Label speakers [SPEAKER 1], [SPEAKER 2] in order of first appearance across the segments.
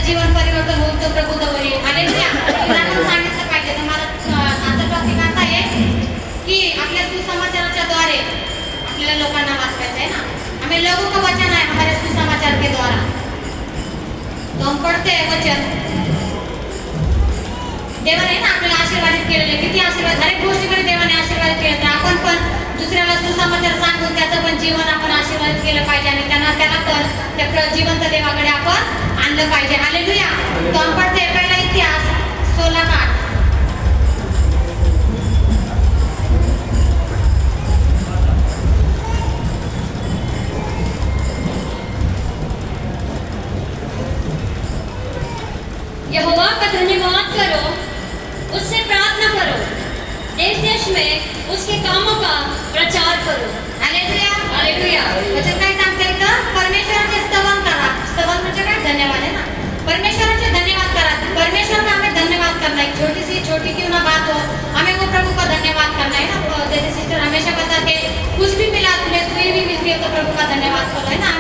[SPEAKER 1] त्याचं जीवन परिवर्तन होऊन तो प्रभू जवळ येईल. हालेलुया. आपण सांगितलं पाहिजे. तर मला आता टॉपिक असा आहे की आपल्या सुसमाचाराच्या द्वारे आपल्याला लोकांना वाचवायचं आहे ना. हमें लोगों का वचन है हमारे सुसमाचार के द्वारा. तो हम पढ़ते हैं वचन. देवाने ना आपल्याला आशीर्वादित केलेले. किती आशीर्वाद. हर एक गोष्टीकडे देवाने आशीर्वाद केले. तर आपण पण दुसऱ्याला सुसमाचार सांगून त्याचं पण जीवन आपण आशीर्वादित केलं पाहिजे आणि त्याला पण त्या जिवंत देवाकडे आपण आणलं पाहिजे. हालेलुया. तो हम पढ़ते हैं पहला इतिहास 16:8.
[SPEAKER 2] यहोवा का धन्यवाद करो, उससे प्रार्थना करो, देश देश में उसके कामों का प्रचार करो.
[SPEAKER 1] हालेलुया.
[SPEAKER 2] हालेलुया.
[SPEAKER 1] वचन काय सांगते इथं? परमेश्वराचे स्तवन करा. स्तवन म्हणजे काय? धन्यवाद है ना. परमेश्वराचे धन्यवाद करा. परमेश्वर का हमें धन्यवाद करना है. छोटी सी छोटी क्यों ना बात हो, हमें वो प्रभु का धन्यवाद करना है ना. जैसे सिस्टर हमेशा बताते कुछ भी मिला तुम्हें सुई भी मिलती है तो प्रभु का धन्यवाद करो, है ना.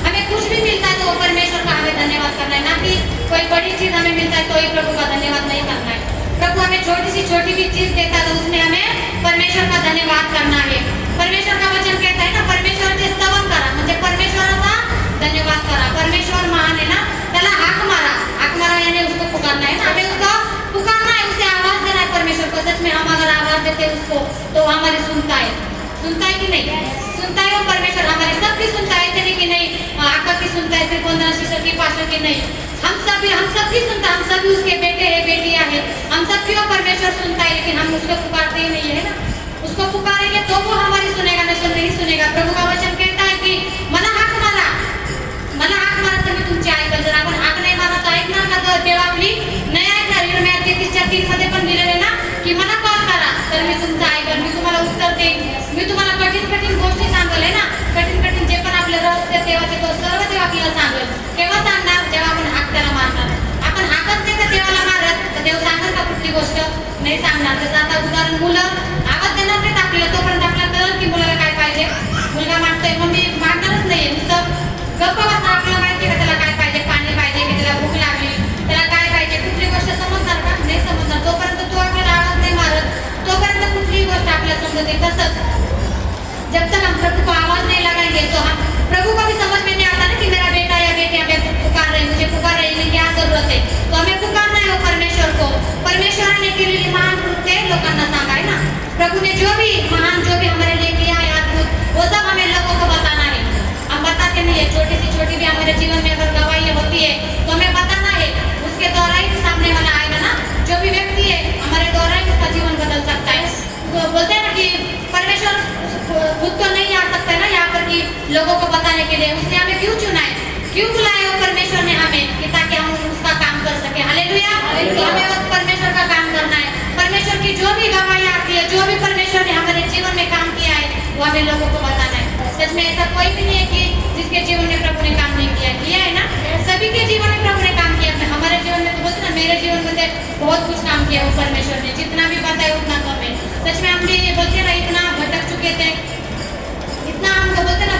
[SPEAKER 1] हमें कुछ भी मिलता है तो परमेश्वर का हमें धन्यवाद करना है, ना कि कोई बड़ी चीज हमें मिलता है तो ही प्रभु का धन्यवाद नहीं करना है. प्रभु हमें छोटी सी छोटी भी चीज देता है तो उसमें हमें परमेश्वर का धन्यवाद करना है. परमेश्वर का वचन कहता है ना, परमेश्वराचे स्तवन करा म्हणजे परमेश्वराचा धन्यवाद करा. परमेश्वर महान है ना. त्याला हाक मारा. हाक मारा यानी उसको पुकारना है ना. हमें उसको पुकारना है, उसे आवाज देना है परमेश्वर को. सच में हम अगर आवाज देते उसको तो हमारी सुनता है. सुनता है कि नहीं? सुनता है वो परमेश्वर. हमारी सबकी सुनता है, नहीं कि नहीं आका की सुनता है, सिर्फ 15 शिष्य की पाशा की नहीं. हम सबकी सुनता. हम सभी उसके बेटे हैं, बेटियां हैं. हम सबकी वो परमेश्वर सुनता है, लेकिन हम उसको पुकारते ही नहीं है ना. उसको पुकारेंगे तो वो हमारी सुनेगा, नहीं सुनेगा. प्रभु का वचन कहता है की मला हाक मारा. मला हाक मारा तर मी तुमची ऐकल. जर आपण हाक नाही मारला तर ऐकणार का? तर देव आपली नाही ऐकणार. इर्मिया 33:3 मध्ये पण दिलेले ना की मला कॉल करा तर मी तुमचं ऐकल, मी तुम्हाला उत्तर देईन, मी तुम्हाला कठीण गोष्टी सांगले ना. कठीण जे पण आपले रहस्य देवाचे तो सर्व देव आपल्याला सांगेल. केव्हा सांगणार? जेव्हा आपण हाक त्याला मारणार. आपण हाकच नाही तर देवाला मारत तर देव सांगणार का कुठली गोष्ट? नाही सांगणार. जसं आता उदाहरण, मुलं आवाज देणार नाहीत आपल्याला तोपर्यंत आपल्याला कळलं की मुलाला काय पाहिजे. मुलगा मागतोय मग मी मागणारच नाहीये. नुसतं गप्प बसणार. आपल्याला माहिती का त्याला काय पाहिजे? पाणी पाहिजे की त्याला भूक लागली, त्याला काय पाहिजे? कुठली गोष्ट समजणार का? नाही समजणार. तोपर्यंत तो आपल्याला आवाज नाही मारत तोपर्यंत कुठलीही गोष्ट आपल्याला समजते. तसंच जब तक हम प्रभु को आवाज नहीं लगाएंगे तो हम प्रभु को भी समझ में नहीं आता ना कि मेरा बेटा या बेटी हमें पुकार रही, मुझे पुकार रही, इन्हें क्या जरूरत है. तो हमें पुकारना है वो परमेश्वर को. परमेश्वर ने केलेली महान कृत्य लोकांना सांगा है ना. प्रभु ने जो भी महान जो भी हमारे लिए किया है अद्भुत, वो सब हमें लोगों को बताना है. हम बताते नहीं है. छोटी सी छोटी भी हमारे जीवन में अगर गवाही होती है तो हमें बताना है. उसके द्वारा ही सामने वाला आएगा ना. जो भी व्यक्ति है हमारे द्वारा ही उसका जीवन बदल सकता है. वो बोलते हैं ना कि परमेश्वर खुद तो नहीं आ सकता है ना यहाँ पर कि लोगों को बताने के लिए. उसने हमें क्यों चुना है, क्यों बुलाया वो परमेश्वर ने हमें कि ताकि हम उसका काम कर सके. हालेलुया. तो हमें वो परमेश्वर का काम करना है. परमेश्वर की जो भी गवाही आती है, जो भी परमेश्वर ने हमारे जीवन में काम किया है वो हमें लोगों को बताना है. सच में ऐसा कोई भी नहीं है कि जिसके जीवन में प्रभु ने काम नहीं किया है ना. सभी के जीवन में प्रभु ने काम किया. हमारे जीवन में तो बोलते ना, मेरे जीवन में बहुत कुछ काम किया वो परमेश्वर ने. जितना भी पता है उतना कम है. सच में हम भी बोलते ना इतना भटक चुके थे, इतना हमको बोलते ना,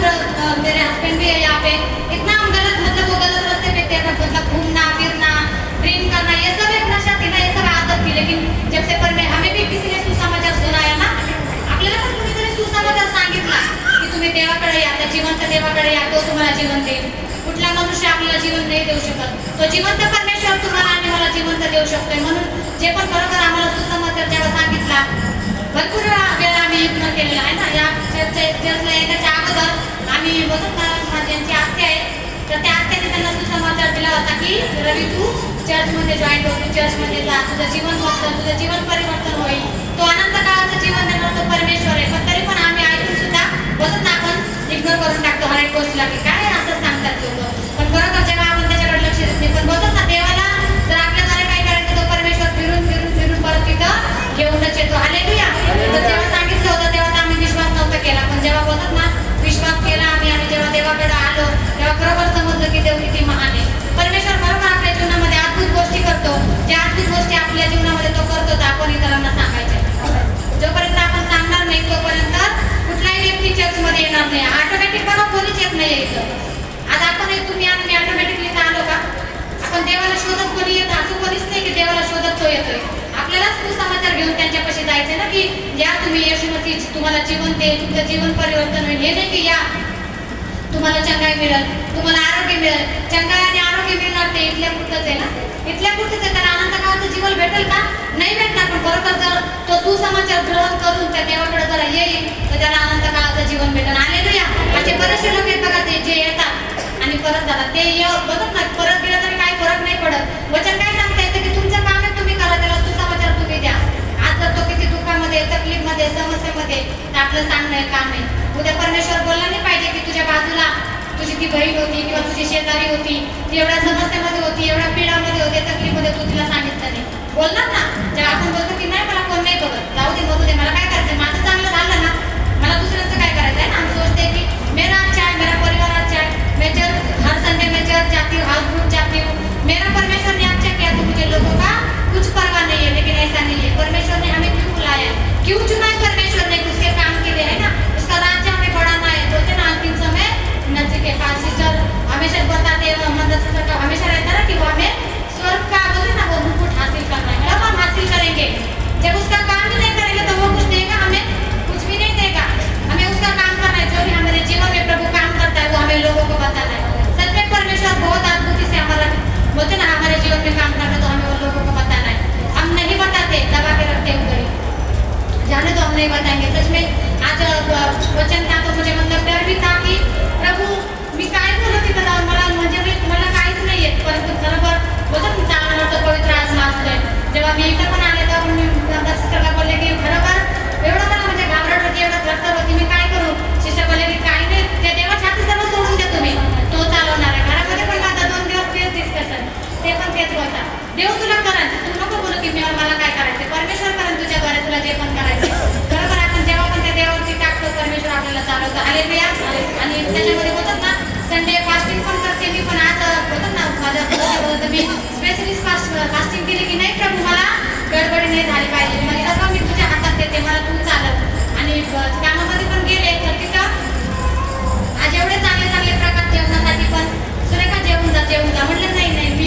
[SPEAKER 1] मेरे हस्बैंड भी है यहाँ पे, इतना हम गलत मतलब वो गलत रास्ते पे थे. मतलब घूमना फिरना, ड्रिंक करना, ये सब एक नशा थी ना, ये सब आदत थी. लेकिन जब से हमें भी किसी ने सुसमाचार सुनाया ना, आपल्याला पण कुणीतरी सुसमाचार सांगितला की तुम्ही देवाकडे या, त्या जिवंत देवाकडे या, तो तुम्हाला जीवन देईल. कुठला मनुष्य आपल्याला जीवन नाही देऊ शकत. तो जिवंत परमेश्वर तुम्हाला आणि मला जिवंत देऊ शकतोय. म्हणून जे पण खरोखर आम्हाला सुसमाचार जेव्हा सांगितला, भरपूर वेळा आम्ही इग्नोर केलेला आहे ना. या चर्चला येण्याच्या अगोदर आम्ही बघत ना, ज्यांची आत्या आहे तर त्या आत्याने त्यांना सुसमाचार दिला होता की रवी तू चर्चमध्ये जॉईन हो, तू चर्चमध्ये जा, तुझं जीवन परिवर्तन होईल. तो अनंत काळाचं जीवन देणार तो परमेश्वर आहे. पण तरी पण आम्ही ऐकून सुद्धा बघत ना आपण इग्नोर करून टाकतो हर एक गोष्टीला की काय असं सांगतात लोक. पण खरोखर जेव्हा आपण त्याच्याकडे लक्ष देत नाही, पण बघत ना देवाला जर आपल्याद्वारे काय करायचं तो परमेश्वर फिरून परत तिथं घेऊनच येतो. हालेलुया. तर जेव्हा सांगितलं होतं तेव्हा तर आम्ही विश्वास नव्हता केला, पण जेव्हा बघत ना विश्वास केला आम्ही आणि जेव्हा देवाकडे आलो तेव्हा खरोखर समजलं की देव किती महान आहे. परमेश्वर खरोखर आपल्या जीवनामध्ये अद्भुत गोष्टी करतो. ज्या अद्भुत गोष्टी आपल्या जीवनामध्ये तो करतो तर आपण इतरांना सांगायचे. जोपर्यंत आपण सांगणार नाही तोपर्यंत कुठलाही व्यक्ती चर्चमध्ये येणार नाही. ऑटोमॅटिक बघा कोणीच येत नाही इथं. आज आपण तुम्ही आणि मी ऑटोमॅटिकली आलो का? आपण देवाला तुम्हाला जीवन देईल, तुमचं जीवन परिवर्तन होईल. हे नाही की या तुम्हाला चंगाई मिळेल, तुम्हाला आरोग्य मिळेल. चंगाई आणि आरोग्य मिळणार ते इथल्या पुरतच आहे ना, इथल्या पुरतच आहे. त्याला अनंत काळाचं जीवन भेटेल का? नाही भेटणार. पण बरोबर जर तो सुसमाचार ग्रहण करून त्या देवाकडे जर येईल तर त्याला अनंत काळाचं जीवन भेटेल. हालेलुया. असे बरेचसे लोक आहेत बघा ते जे येतात आणि परत जातात. ते बघत ना परत गेलं तरी काही फरक नाही पडत. वचन काय सांगता येतं की तुमचं काम आहे तुम्ही करा, त्याला सुसमाचार तुम्ही द्या. आज जर तो किती दुःखामध्ये, तकलीफमध्ये, समस्येमध्ये, तर आपलं सांगणं हे काम आहे. उद्या परमेश्वर बोलला नाही पाहिजे की तुझ्या बाजूला तुझी ती बहीण होती किंवा तुझी शेजारी होती, ती एवढ्या समस्येमध्ये होती, एवढ्या पीडामध्ये होते, तकलीफमध्ये, तू तिला सांगितलं नाही. बोलणार ना. जेव्हा आपण बोलतो की नाही मला कोण नाही बघत, जाऊ दे बघू दे, मला काय करायचं, माझं चांगलं झालं ना, मला दुसऱ्यांचं काय करायचं आहे ना. आम्ही सोचते की मेरा अच्छा है, मेरा परिवार अच्छा है, मैं चर्च हर संडे में चर्च जाती हूँ, हाउस ग्रुप जाती हूँ, मेरा परमेश्वर ने अच्छा किया तो मुझे लोगों का कुछ परवाह नहीं है. लेकिन ऐसा नहीं है. परमेश्वर ने हमें क्यों बुलाया है, क्यों चुना है परमेश्वर ने, उसके काम के लिए है ना. उसका राज्य हमें बढ़ाना है. बोलते ना अंतिम समय नजदीक है. पास सिस्टर हमेशा बताते हैं, मोहम्मद सिस्टर का हमेशा रहता है ना कि वो हमें स्वर्ग का बोलते ना वो मुकुट हासिल करना है. कब हम हासिल करेंगे? जब उसका काम ही नहीं करेंगे तो वो कुछ देगा हमें? कुछ भी नहीं देगा. हमें उसका काम करना है. जो भी हमारे जीवन में प्रभु काम करता है वो हमें लोगों को बताना है. सच में परमेश्वर बहुत अद्भुत से हमारा बोलते ना हमारे जीवन में काम करना, तो हमें वो लोगों को बताना है. हम नहीं बताते, दबा के रखते उधर ही, जाने तो हम नहीं बताएंगे. सच में आज वचन था तो मुझे मतलब डर भी था की प्रभू मी काय बोलत तिथं जाऊन, मला म्हणजे मला काहीच नाही येत. परंतु बरोबर बोलतात ना चालणार तर पवित्र आत्मा असतोय. जेव्हा मी इथं पण आले तेव्हा मी सिस्टरला बोलले की खरोखर एवढं मला म्हणजे घाबरट होती, एवढं थरथर होती, मी काय करू. सिस्टर बोलले की काही नाही, त्या देवाच्या हाती सर्व सोडून द्या तुम्ही, तो चालवणार आहे. घरामध्ये पण माझा 2 दिवस तेच डिस्कशन, ते पण तेच बोलता, देव तुला करेल, तू नको बोलू की मला काय करायचं, परमेश्वर करेल तुझ्याद्वारे तुला जे पण करायचं. बरोबर. आपण जेव्हा पण त्या देवावरती टाकतो परमेश्वर आपल्याला चालवतो. हालेलुया. आणि त्याच्यामध्ये बोलतात ना संडे फास्टिंग पण करते मी, पण आज बोलतात ना माझ्या मी स्पेशलिस्ट फास्टिंग केली की नाही प्रभू मला गडबडी नाही झाली पाहिजे, मला सर्व मी तुझ्या हातात देते, मला तू चालव. आणि कामामध्ये पण गेले तर तिथं आज एवढे चांगले चांगले प्रकार जेवणासाठी पण सुरेखा जेवून जा म्हटलं नाही मी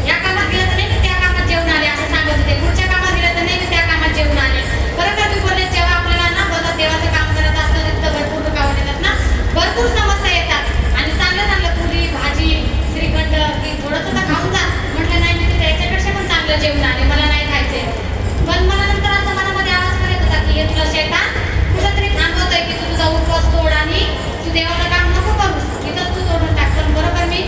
[SPEAKER 1] या कामात गेलं तर नाही मी त्या कामात जेवून आले असं सांगत होते, पुढच्या कामात गेलं तर नाही मी त्या कामात जेवून आले. बरोबर मी बोलले जेव्हा आपल्याला ना बोलतात देवाचं काम करत असतं तिथं भरपूर रुकावट येतात ना, भरपूर समस्या येतात. आणि चांगलं पुरी भाजी श्रीखंड की थोडंसं तर खाऊन जा म्हटलं नाही मी त्याच्यापेक्षा पण चांगलं जेवण आले, मला नाही खायचंय. पण मला नंतर असं मनामध्ये आवाज पण येत होता की हे तुला शैतान कुठंतरी थांबवतोय की तू तुझा उपवास तोड आणि तू देवाचं काम नको करूस, इथंच तू तोडून टाक. पण बरोबर मी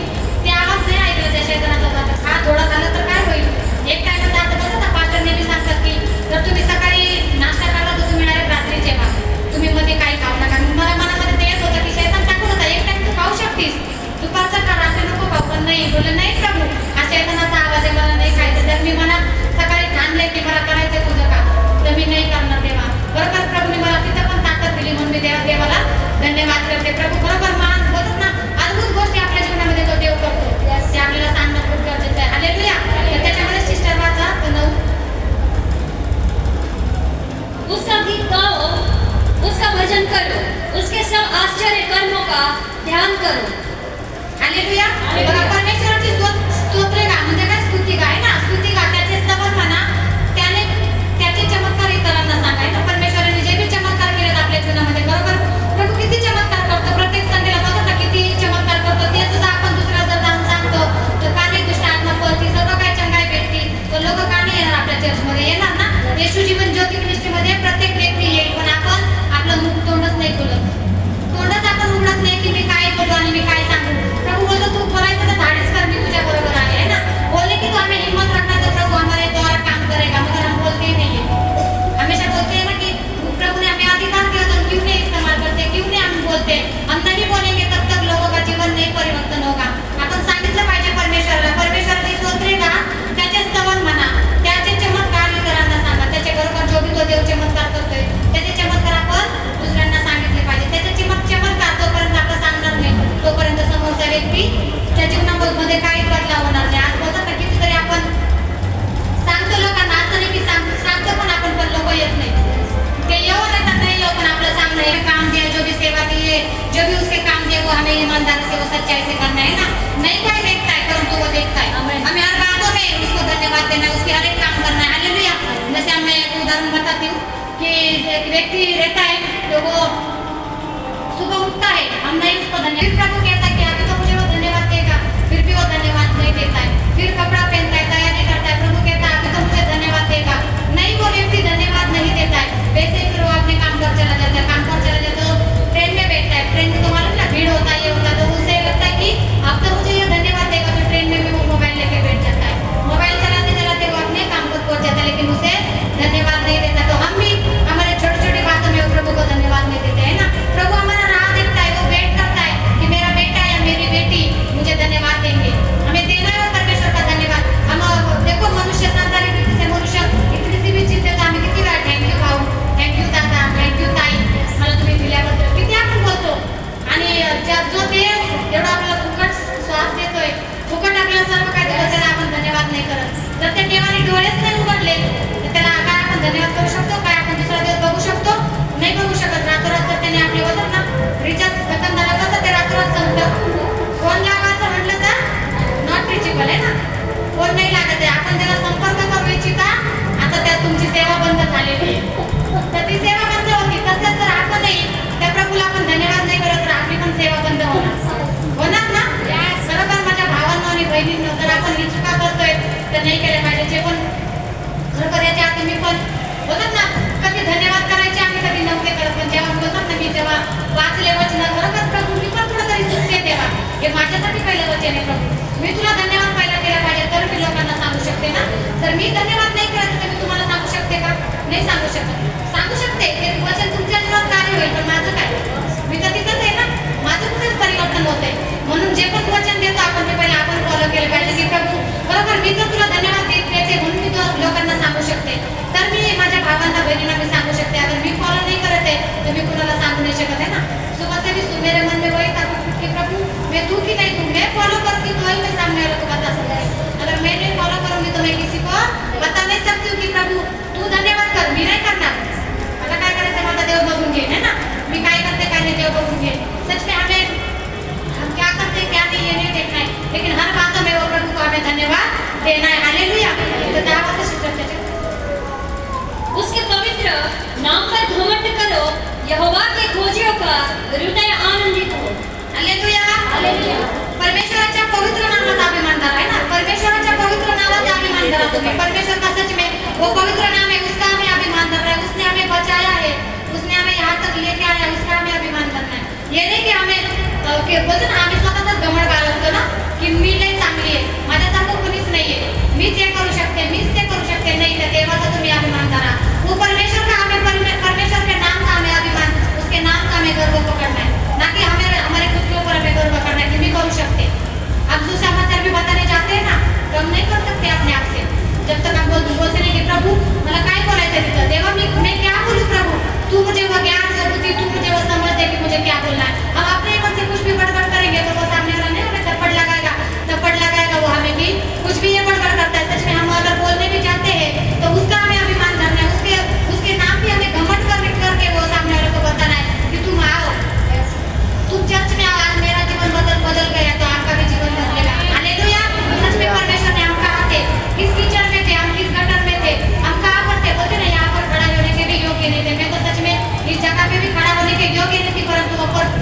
[SPEAKER 1] ते आवाज नाही ऐकलं त्या शैतानाचा होता. खा थोडं खाल्लं तर काय होईल. एक टाइम असं बोलतात ना पास्टर नेहमी सांगतात की जर तुम्ही सकाळी नाश्ता करला तर तुम्ही डायरेक्ट रात्री जेवा, तुम्ही मध्ये काही खाऊ नका. मला मनामध्ये ते येत होतं की शैतान टाकून होता एक टाइम तू खाऊ शकतीस, दुपारचा का रात्री नको खाऊ. पण नाही बोललं नाही प्रभू हा शैतानाचा आवाज आहे, मला नाही खायचं. तर मी मनात सकाळी ठाणले की मला करायचं तुझं काम, तर मी नाही करणार तेव्हा. बरोबर प्रभूने मला तिथं पण ताकद दिली म्हणून मी देवाला धन्यवाद करते. प्रभू बरोबर मान बोलतात ना अद्भुत गोष्टी आपल्या जीवनामध्ये तो देव करतो, ते आपल्याला सांगणं खूप गरजेचं आहे. हालेलुया. तर त्याच्यामध्ये सिस्टर वाचा 9
[SPEAKER 2] उसका गीत गाओ, उसका भजन करो, उसके सब आश्चर्य कर्मों का ध्यान करो.
[SPEAKER 1] हालेलुया. बघा परमेश्वराची स्तोत्र गा म्हणजे काय स्तुती गा आहे ना, स्तुती गा, त्याचे स्तवन म्हणा, त्याने त्याचे चमत्कार इतरांना सांगा आहे ना. परमेश्वराने जे बी चमत्कार केलेत आपल्या जीवनामध्ये बरोबर प्रभू किती चमत्कार करतो, प्रत्येक संडेला बघा ना किती चमत्कार करतो. ते सुद्धा आपण दुसऱ्या जर जाऊन सांगतो तर का नाही दुष्ट आत्मा पळती, सगळं काय चंगाई भेटती, तर लोक का नाही येणार आपल्या चर्चमध्ये. येणार ना. येशू जीवन ज्योती मिनिस्ट्रीमध्ये प्रत्येक व्यक्ती येईल, पण आपण आपलं मुख तोंडच नाही खोलत, तोंडच आपण उघडत नाही की मी काय बोलू आणि मी काय सांगू. प्रभू बोलतो तू बोलायचं तर धाडस कर, मी तुझ्या बरोबर आहे ना. बोलले की तू हमें हिम्मत रखना तो प्रभु हमारे द्वारा काम करेगा, मगर हम बोलते ही नहीं है. हमेशा बोलते हैं ना कि प्रभु ने हमें अधिकार दिया तो क्यों नहीं इस्तेमाल करते, क्यों नहीं हम बोलते. हम नहीं बोलेंगे तब तक लोगों का जीवन नहीं परिवर्तन होगा. आपण सांगितलं पाहिजे परमेश्वराला, परमेश्वराची स्तोत्रे गा, त्याचे स्तवन म्हणा, त्याचे चमत्कार इतरांना सांगा. त्याचे बरोबर जो भी तो देव चमत्कार करतोय त्याचे चमत्कार आपण दुसऱ्यांना सांगितले पाहिजे. त्याचे चमत्कार जोपर्यंत आपण सांगणार नाही तोपर्यंत समोरचा व्यक्ती त्या जीवनामध्ये काहीच बदलाव होणार नाही. आज बोलतात ना कितीतरी आपण सांगतो लोकांना, असं नाही की सांगतो पण लोक येत नाही. ते येऊन येतात नाही येऊ, पण आपलं सांगणं है काम दिया, जो भी सेवा दी है, जो भी उसके काम दिए वो हमें ईमानदारी से वो सच्चाई से करना है ना. नहीं कोई देखता है परंतु वो देखता है. हमें हर बातों में उसको धन्यवाद देना है, उसके हर एक काम करना है. हालेलुया. जैसे मैं एक उदाहरण बताती हूँ कि एक व्यक्ति रहता है तो वो सुबह उठता है, हम नहीं उसको धन्यवाद, फिर प्रभु कहता है कि अभी तो मुझे वो धन्यवाद देगा, फिर भी वो धन्यवाद नहीं देता है, फिर कपड़ा पहनता है, तैयारी करता है, प्रभु कहता है अभी तो मुझे धन्यवाद देगा, नहीं वो व्यक्ति धन्यवाद नहीं देता है। वैसे ही फिर वो अपने काम पर चला जाता है, काम पर चला जाता है तो ट्रेन में बैठता है, ट्रेन में तो मालूम ना भीड़ होता है, ये होता है, तो उसे लगता है कि अब तो मुझे ये धन्यवाद देगा, तो ट्रेन में भी वो मोबाइल लेके बैठ जाता है, मोबाइल चलाते चलाते वो अपने काम पर पहुंच जाता है, लेकिन उसे धन्यवाद नहीं देता। तो हम भी हमारे छोटी छोटी बातों में प्रभु को धन्यवाद नहीं देते है ना। प्रभु हमारा राह देखता है, वो वेट करता है कि मेरा बेटा या मेरी बेटी मुझे धन्यवाद देंगे, हमें देना है परमेश्वर का धन्यवाद। हम देखो मनुष्य सांसारिक रीति से मनुष्य इतनी सी भी चीज देतो, आम्ही किती वेळा थँक्यू भाऊ, थँक्यू दादा, थँक्यू ताई, मला तुम्ही दिल्याबद्दल किती आपण बोलतो। आणि जो देव एवढा आपल्याला फुकट श्वास देतोय, फुकट आपल्याला सर्व काही देतो, त्याला आपण धन्यवाद नाही करत। जर त्या देवाने डोळेच नाही उघडले तर त्याला काय आपण धन्यवाद करू शकतो? काय आपण दुसरा देव बघू शकतो? नाही बघू शकत। रातोरात जर त्याने आपले होतात ना रिचार्ज खतम झाला तर ते रातोरात संपतं। फोन लावायचं म्हटलं तर नॉट रिचेबल आहे ना, फोन नाही लागत आहे, आपण त्याला संपर्क करू इच्छिता, आता त्या तुमची सेवा बंद झालेली आहे, तर ती सेवा बंद होती। तसंच जर आपणही त्या प्रभूला आपण धन्यवाद नाही करत तर आपली पण सेवा बंद होणार ना। बरोबर माझ्या भावांनो आणि बहिणींनो, जर आपण ही चुका करतोय तर नाही केल्या पाहिजे। जे पण खरोखर याच्या आधी मी पण बोलत ना कधी धन्यवाद करायचे आम्ही कधी नव्हते करत, पण जेव्हा बोलतात ना मी जेव्हा वाचले वचन खरोखर प्रभू मी पण थोडं तरी चुकते तेव्हा हे माझ्यासाठी पहिलं वचन आहे प्रभू, मी तुला धन्यवाद पहिला केला पाहिजे तर मी लोकांना सांगू शकते ना। जर मी धन्यवाद नाही करत तर मी तुम्हाला सांगू शकते का? नाही सांगू शकत। सांगू शकते ते वचन तुमच्या जीवनात कार्य होईल, पण माझं काय? मी तर तिथंच आहे ना, माझं कुठेच परिवर्तन होत आहे। म्हणून जे पण वचन देतो आपण ते पहिले आपण फॉलो केलं पाहिजे की प्रभू बरोबर मी तर तुला धन्यवाद देते म्हणून मी तो लोकांना सांगू शकते, तर मी माझ्या भावांना बहिणींना मी सांगू शकते। अगर मी फॉलो नाही करत आहे तर मी कुणाला सांगू नाही शकत है ना। सुबह से भी मेरे मन में वही था कि प्रभु मैं तू की नहीं तू, मैं फॉलो करती तो ही मैं सामने वाले को बता सकती हूँ, अगर मैं नहीं फॉलो करूंगी तो मैं किसी को बता नहीं सकती हूँ कि प्रभू तू धन्यवाद कर, मी नाही करणार, मला काय करायचं माझा देव बघून घेईन है ना, मी काय करते काय नाही देव बघून घेईन। सच में हम क्या करते क्या नहीं ये नहीं देखना है, लेकिन हर बातों में वो प्रभु को हमें धन्यवाद देना है। हालेलुया। तो दावत शिष्य
[SPEAKER 2] उसके पवित्र नाम पर घमंड करो, यहोवा के खोजियों का हृदय आनंदित हो।
[SPEAKER 1] हालेलुया। हालेलुया। परमेश्वराच्या पवित्र नामाचा अभिमान करा है ना, परमेश्वराच्या पवित्र नामाचा अभिमान करा तुम्ही। परमेश्वर का सच में वो पवित्र नाम है, उसका हमें अभिमान करना है, उसने हमें बचाया है, उसने हमें यहाँ तक लेके आया है, उसका हमें अभिमान करना है। ये नहीं कि हमें बोलतो ना आम्ही स्वतःच घमंड बाळगतो ना की मी लई चांगली आहे, माझ्यासारखं कोणीच नाहीये, मीच हे करू शकते, मीच ते करू शकते, नाही त्या देवाचा तुम्ही अभिमान करा। वो परमेश्वर का हमें परमेश्वर के नाम का हमें अभिमान, उसके नाम का हमें गर्व पकड़ना है, ना कि हमारे खुद के ऊपर हमें गर्व करना है कि मैं करू सकते। अब जो समाचार भी बताने जाते हैं ना तो हम नहीं कर सकते अपने आप से, जब तक हम बोलते नहीं कि प्रभु मला काय बोलायचं तिथं, देवा मैं क्या बोलूं प्रभु, तू मुझे वो ज्ञान दे बुद्धि, तू मुझे वो समझ दे कि मुझे क्या बोलना है। हम अपने मन से कुछ भी बड़बड़ करेंगे तो वो सामने वाला नहीं हमें थप्पड़ लगाएगा वो हमें भी कुछ भी ये बड़बड़ करता है। सच में हम अगर बोलने भी जाते हैं तो उसका हमें अभिमान करना है, उसके नाम भी हमें घमंड करके वो सामने वाले को बताना है कि तुम आओ, तुम चर्च में आओ, आज मेरा जीवन बदल गया तो आपका भी जीवन बदलेगा। हालेलुया। सच में परमेश्वर ने हम कहाँ थे, किस कीचड़ में थे, हम किस गटर में थे, हम कहाँ पर थे, बोलते ना यहाँ पर खड़ा होने के भी योग्य नहीं थे। मैं तो सच में इस जगह पे भी खड़ा होने के योग्य नहीं थी, परंतु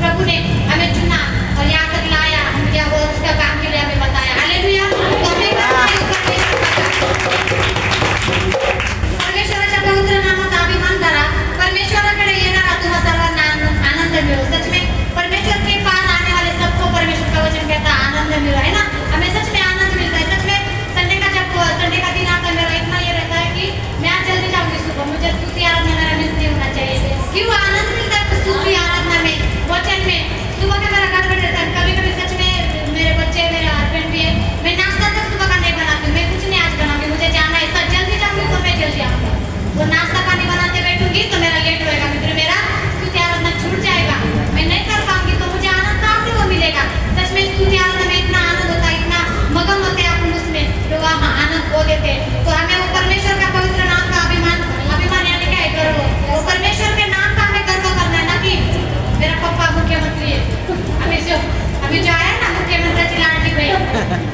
[SPEAKER 1] प्रभु ने हमें चुना और यहाँ तक लाया, मुझे वो उसका काम के लिए हमें बताया। हालेलुया। परमेश्वराच्या पवित्र नामाचा अभिमान करा, परमेश्वराकडे येणारा तुम्हा सर्वांना आनंद मिळो। सच में परमेश्वर के पास आने वाले सबको परमेश्वर का वचन कहता आनंद मिला है ना, हमें सच में आनंद मिलता है। सच में संडे का दिन आता मेरा इतना ये रहता है कि मैं आज जल्दी जाऊंगी सुबह, मुझे स्तुति आराधना मेरा मिस नहीं होना चाहिए। क्यों आनंद मिलता है स्तुति आराधना में, वचन में। सुबह का मेरा गड़बड़ रहता है, कभी कभी सच में मेरे बच्चे मेरे हस्बैंड भी है, मैं नाश्ता तक सुबह का नहीं बनाती हूँ, मैं कुछ नहीं आज बनाऊंगी, मुझे जाना है सर जल्दी जाऊंगी तो मैं जल्दी आऊंगी, वो नाश्ता पानी बनाते बैठूंगी तो मेरा लेट होएगा, फिर मेरा स्तुति आराधना छूट जाएगा, मैं नहीं कर पाऊंगी, तो मुझे आनंद कहाँ से वो मिलेगा। सच में स्तुति आराधना में इतना आनंद होता है, इतना मगन होते हैं अपन उसमें, तो वहाँ आनंद खो देते हैं। तो हमें वो परमेश्वर का पवित्र नाम का अभिमान यानी क्या है, गर्व। वो परमेश्वर के नाम का हमें गर्व करना है, ना कि मेरा पप्पा मुख्यमंत्री है, अभी जो आहे ना मुख्यमंत्र्याची लाडकी बहीण,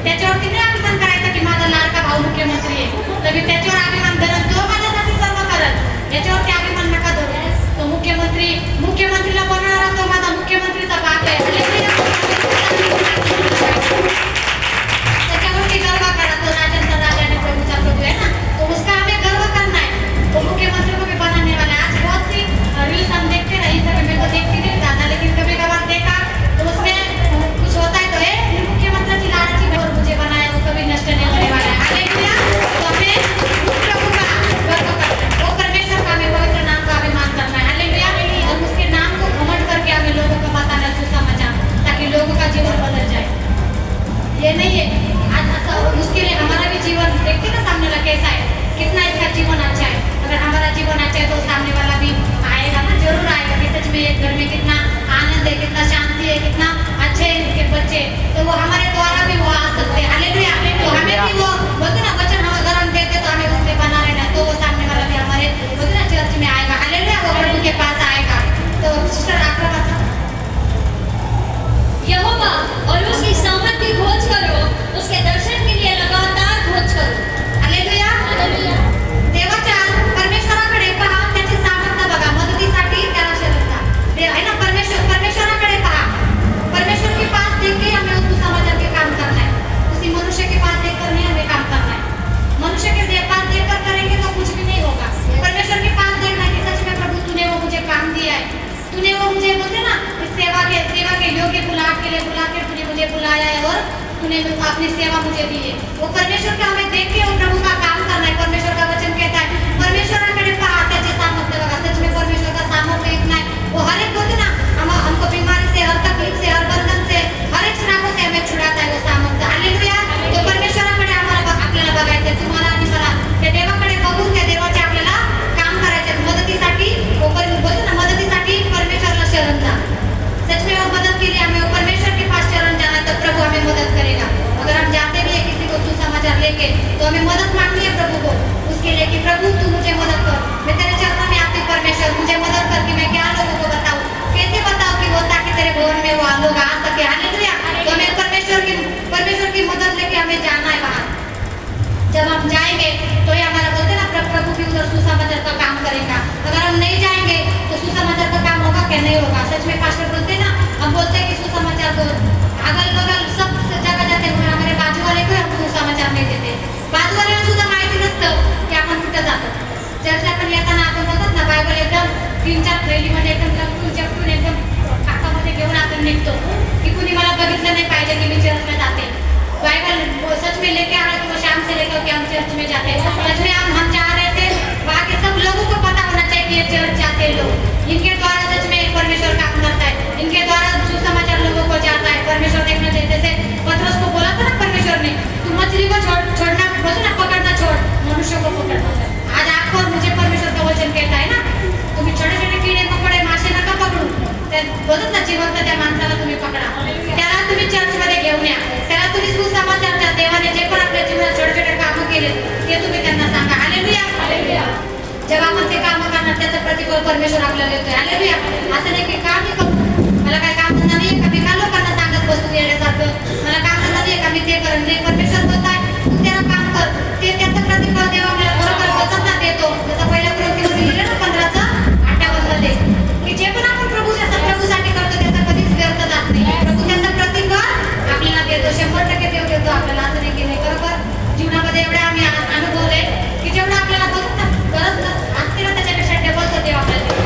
[SPEAKER 1] त्याच्यावरती नाही अभिमान करायचा की माझा लाडका भाऊ मुख्यमंत्री आहे, तर मी त्याच्यावर अभिमान करत, तो माझ्यासाठी सर्व करत, याच्यावरती अभिमान नका
[SPEAKER 2] यहोवा और उसकी सामर्थ की खोज करो, उसके दर्शन के लिए लगातार खोज करो.
[SPEAKER 1] हालेलुया. देवाच्या परमेश्वराकडे पहा, त्याची सामर्थ्य बघा, मदतीसाठी त्याला शरण जा. देव आहे ना, परमेश्वराकडे पहा. परमेश्वर के पास देख के हमें उसको समाचार के काम करना है. उसी मनुष्य के पास देख कर नहीं हमें काम करना है. मनुष्य के पास देख कर करेंगे तो कुछ भी नहीं होगा. परमेश्वर के पास देखना है कि सच में प्रभु तूने वो मुझे काम दिया है, तूने वो मुझे बोलते ना इस सेवा के योग्य बुला के तूने मुझे बुलाया है और तूने अपनी सेवा मुझे दी है. वो परमेश्वर का हमें देख के वो प्रभु का काम करना है. परमेश्वर का वचन कहता है परमेश्वराकडे पहा, त्याचे सामर्थ्य बघा. सच में परमेश्वर का सामर्थ्य इतना है. वो हर एक बोलते ना हमको बीमारी से, हर तकलीफ से, हर बंधन से, हर एक श्रापों से हमें छुड़ाता है वो सामर्थ्य. हालेलुया. तो परमेश्वराकडे आपल्याला बघायचं, तुम्हाला आणि मला त्या देवाकडे बघून त्या देवाचे आपल्याला काम करायचे. मदतीसाठी बोलतो ना, मदतीसाठी परमेश्वरला शरण जा. सच में वो मदद के लिए हमें परमेश्वर के पास शरण जाना है, तो प्रभु हमें मदद करेगा. अगर हम जाते भी है किसी को सुसमाचार लेके, तो हमें मदद मांगनी है प्रभु को उसके लिए कि प्रभु तू मुझे मदद कर, मैं तेरे चरणों में आती हूँ. परमेश्वर मुझे मदद कर कि मैं क्या लोगों को बताऊँ, कैसे बताऊँ कि वो ताकि तेरे भवन में वो लोग आ सके. हालेलुया. तो हमें परमेश्वर की मदद लेके हमें जाना है बाहर. जब हम जाएंगे तो ये हमारा बोलते ना प्रभु भी उधर सुसमाचार का काम करेगा. अगर हम नहीं जाएंगे तो सुसमाचार का काम होगा क्या? नहीं होगा. सच में पास्टर बोलते हैं ना, हम बोलते हैं कि सुसमाचार को अगल बगल सब जगह जाते हैं, हमारे बाजू वाले को हम सुसमाचार नाही देते. बाजू वाल्याला सुद्धा माहिती नसतं की आपण कुठं जातो. चर्चला पण येताना आपण बोलतात ना, बायबल एकदम 3-4 थैलीमध्ये एकदम लपटून एकदम काकामध्ये घेऊन आपण निघतो की कुणी मला बघितलं नाही पाहिजे की मी चर्चला जाते. बाइबल सच में लेके आ रहे थे, वो शाम से लेकर के हम चर्च में जाते हैं. सच में हम चाह रहे थे वहाँ के सब लोगों को पता होना चाहिए कि ये चर्च जाते हैं लोग. इनके द्वारा सच में परमेश्वर काम करता है, इनके द्वारा सुसमाचार लोगों को जाता है. परमेश्वर देखना चाहिए. जैसे पतरस को बोला था ना परमेश्वर ने, तू मछली को छोड़ना बोलते ना, पकड़ना छोड़, मनुष्य को पकड़ना. आज आपको और मुझे परमेश्वर का वचन कहता है ना, तुम्ही छोटे छोटे कीडे मकोडे मासे नका पकडू. बोलतात ना, जिवंत त्या माणसाला तुम्ही पकडा, त्याला तुम्ही चर्चमध्ये घेऊन या, त्याला तुम्ही सुसमाचारच्या देवाने जे पण आपल्या जीवनात छोटे छोटे कामं केले ते तुम्ही त्यांना सांगा. हालेलुया. जेव्हा आपण ते कामं करणार त्याचं प्रतिफळ परमेश्वर आपल्याला देतोय. हालेलुया. असं नाही की काम करू, मला काय काम धंदा नाही का, मी का लोकांना सांगत बसू येण्यासारखं, मला काम धंदा नाही का, मी ते करत नाही. परमेश्वर बोलताय तू त्याला काम कर, ते त्याचं प्रतिफळ देव आपल्याला बरोबर बोलतात ना देतो. जसं पहिल्या प्रवृत्तीमध्ये लिहिलं ना 15:58 की जे पण आपण प्रभूसाठी करतो त्याचा कधीच व्यर्थ जात नाही. प्रभू त्याचं प्रतिफळ आपल्याला देतो, 100% देव देतो आपल्याला. असं नाही की नाही. बरोबर जीवनामध्ये एवढे आम्ही अनुभवले की जेवढं आपल्याला बोलत ना गरज असते ना त्याच्यापेक्षा डबल तो देव आपल्याला देतो.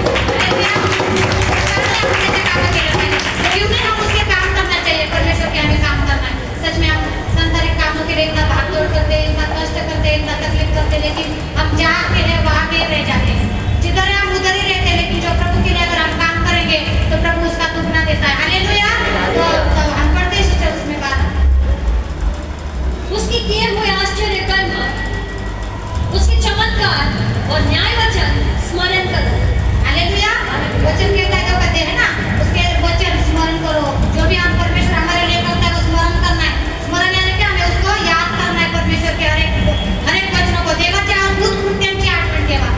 [SPEAKER 1] काम केलं पाहिजे, क्यों नहीं हम उसके काम करना चाहिए. परमेश्वर के हमें काम करना है. सच में हम सांसारिक कामों के लिए इतना भागदौड़ करते हैं, इतना कष्ट करते हैं, इतना तकलीफ करते हैं, लेकिन हम जाते हैं वहाँ पे रह जाते हैं. जिधर है हम उधर ही रहते हैं, लेकिन जो प्रभु के लिए अगर हम काम करेंगे तो प्रभु उसका दुगना देता है. हालेलुया. तो हम पढ़ते हैं सिस्टर उसमें बात,
[SPEAKER 2] उसके किए हुए आश्चर्य कर्म, उसके चमत्कार और न्याय वचन स्मरण करो.
[SPEAKER 1] हालेलुया. वचन कहता है तो कहते हैं ना, उसके वचन स्मरण करो. जो भी हम परमेश्वर हमारे लिए करता है वो स्मरण करना है. स्मरण यानी कि हमें उसको याद करना है. परमेश्वर के हर एक वचनों को, देवाच्या अद्भुत कृत्यांची आठवण ठेवा.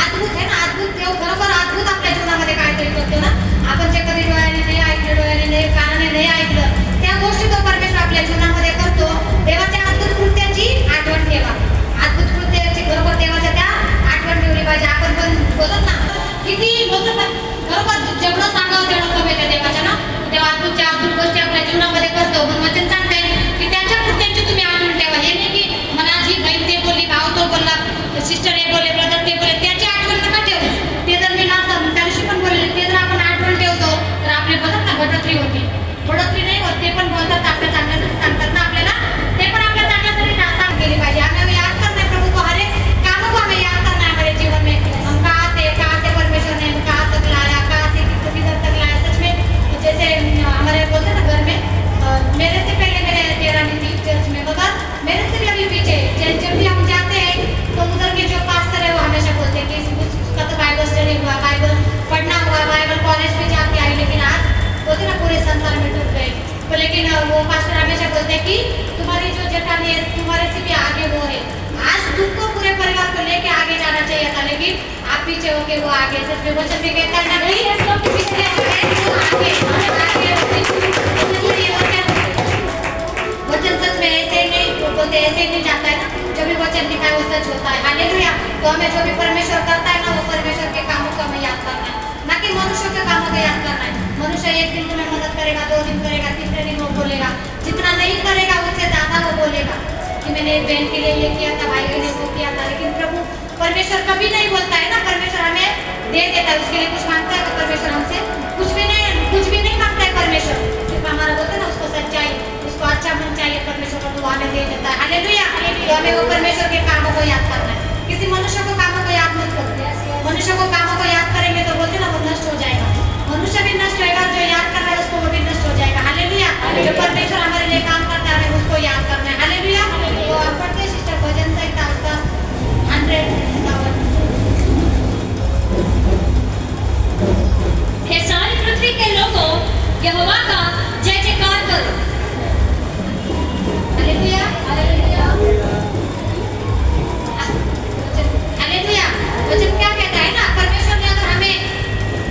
[SPEAKER 1] अद्भुत आहे ना, अद्भुत देव खरोखर अद्भुत आपल्या जीवनामध्ये काहीतरी करतो ना. आपण जे कधी डोळ्याने नाही ऐकलं, डोळ्याने नाही, कानाने नाही ऐकलं, त्या गोष्टी तो परमेश्वर आपल्या जीवनामध्ये करतो. देवाच्या अद्भुत कृत्याची आठवण ठेवा. अद्भुत कृत्याची खरोखर देवाच्या त्या आठवण ठेवली पाहिजे. आपण पण बोलत ना किती बोलतो ना, खरोखर जेवढं सांगावं तेवढं कमी आहे देवाच्या ना. तेव्हा अद्भुत गोष्टी आपल्या जीवनामध्ये करतो. पण वचन सांगते की त्याच्या कृत्यांची तुम्ही आठवण ठेवा. हे नाही की मला जी बहीण ते बोलली, भाऊ तो बोलला, सिस्टर हे बोलले, ब्रदर ते बोलले, त्याची आठवण नका ठेवू. ते जर मी नसतं त्यादिवशी पण बोलले, ते जर आपण आठवण ठेवतो तर आपले बोलतात ना घटोत्री होती. घटोत्री नाही होत, ते पण बोलतात आपल्या चांगल्यासाठी सांगतात ना आपल्याला, ते पण आपल्या चांगल्यासाठी सांग केली पाहिजे. हमें याद करना है प्रभु को, हर एक कामों को हमें याद करना है हमारे जीवन में. हम कहाँ से परमेश्वर ने कहाँ तक लाया, कहाँ से किधर तक लाया. सच में जैसे हमारे बोलते ना घर में, मेरे से पहले मेरे देरानी थी चर्च में, मगर मेरे से भी अभी पीछे. जब भी हम जाते हैं तो उधर के जो पास्टर है वो हमेशा बोलते हैं कि उसका तो बाइबल स्टडी हुआ, बाइबल पढ़ना हुआ, बाइबल कॉलेज में जाके आई, लेकिन आज बोलते ना पूरे संसार में डूब गए. तो लेकिन वो पास्टर हमेशा बोलते हैं कि तुम्हारी जो जेठानी है तुम्हारे से भी आगे वो है. आज तुमको पूरे परिवार को लेके आगे जाना चाहिए था, लेकिन आप पीछे होके वो आगे. सच में वचन भी कहता है ना कि पीछे जो है वो आगे. तो हमें जो भी परमेश्वर करता है ना, वो परमेश्वर के कामों को हमें याद करना है, ना कि मनुष्य के कामों को याद करना है। मनुष्य एक दिन तुम्हें मदद करेगा, 2 दिन करेगा, तीसरे दिन वो बोलेगा, जितना नहीं करेगा उससे ज्यादा वो बोलेगा कि मैंने एक बहन के लिए ये किया था, भाई के लिए वो किया था। लेकिन प्रभु परमेश्वर कभी नहीं बोलता है ना, परमेश्वर हमें दे देता है, उसके लिए कुछ मांगता है तो परमेश्वर हमसे कुछ भी नहीं मांगता है। परमेश्वर सिर्फ हमारा बोलते हैं ना, उसको सच्चाई, उसको अच्छा मन चाहिए, परमेश्वर को वो हमें दे देता है। हालेलुया। तो हमें वो परमेश्वर के कामों को याद करना है, किसी मनुष्य को कामों को याद मत करो। मनुष्य को कामों को याद करेंगे तो बोलते ना वो नष्ट हो जाएगा, मनुष्य भी नष्ट होएगा, जो याद कर रहा है उसको वो भी नष्ट हो जाएगा। हालेलुया। जो परमेश्वर हमारे लिए काम करता है हमें उसको याद करना है। हालेलुया। तो आप पढ़ते हैं सिस्टर भजन संहिता उसका 100
[SPEAKER 2] हे सारी पृथ्वी के लोगों, यहोवा का जय जयकार करो।
[SPEAKER 1] हालेलुया। हालेलुया। हालेलुया। वचन क्या कहता है ना, परमेश्वर ने अगर हमें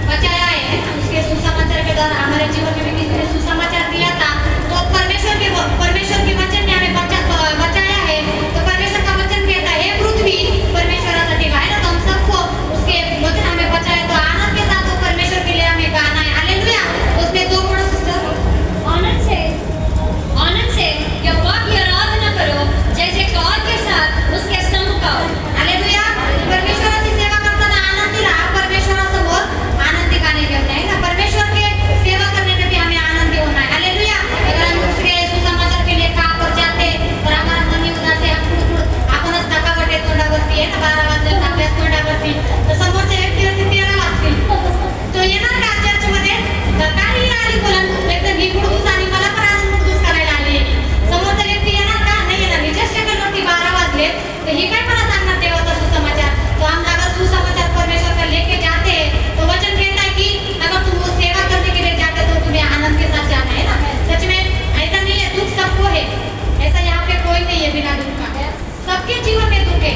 [SPEAKER 1] बचाया है, उसके सुसमाचार के द्वारा हमारे जीवन में भी किसी ने सुसमाचार दिया था, तो परमेश्वर के वचन ने हमें बचाया है। तो परमेश्वर का वचन कहता है, हे पृथ्वी परमेश्वरासाठी है ना, तो हम सबको उसके वचन हमें बचाए, तो आनंद के साथ वो परमेश्वर के लिए हमें गाना है। हालेलुया। उसने 2 पढ़ो सिस्टर।
[SPEAKER 2] आनंद से यहोवा की आराधना करो, जय जयकार के साथ उसके सम्मुख आओ।
[SPEAKER 1] हालेलुया। परमेश्वराची सेवा करताना आनंदी राहा, परमेश्वरासमोर आनंदी गाणे घेऊन आहे ना, परमेश्वर के सेवा करने में भी हमें आनंदी होना है। हालेलुया। अगर हम उसके सुसमाचार के लिए काम पर जाते तर हमारा मन ही उदास आहे, आपणच थकावट आहे तोंडावरती आहे ना, 12 वाजले आपल्याच तोंडावरती, तर समोरच्या व्यक्तीवरती 13 वाजतील, तो येणार का चर्चमध्ये? काही आली बोलून एकदम ही मुडदूस आणि मला पण अजून मुडदूस करायला आली आहे. समोरचा व्यक्ती येणार का? नाही येणार. हिच्या सेकंडवरती 12 वाजले तर ही काय मला सांगणार देवाचा सुसमाचार? तो हम अगर सुसमाचार परमेश्वर का लेके जाते हैं, तो वचन कहता है कि अगर तुम वो सेवा करने के लिए जाते तो तुम्हें आनंद के साथ जाना है ना। सच में ऐसा नहीं है, दुख सबको है, ऐसा यहाँ पे कोई नहीं है बिना दुख का, सबके जीवन में दुख है,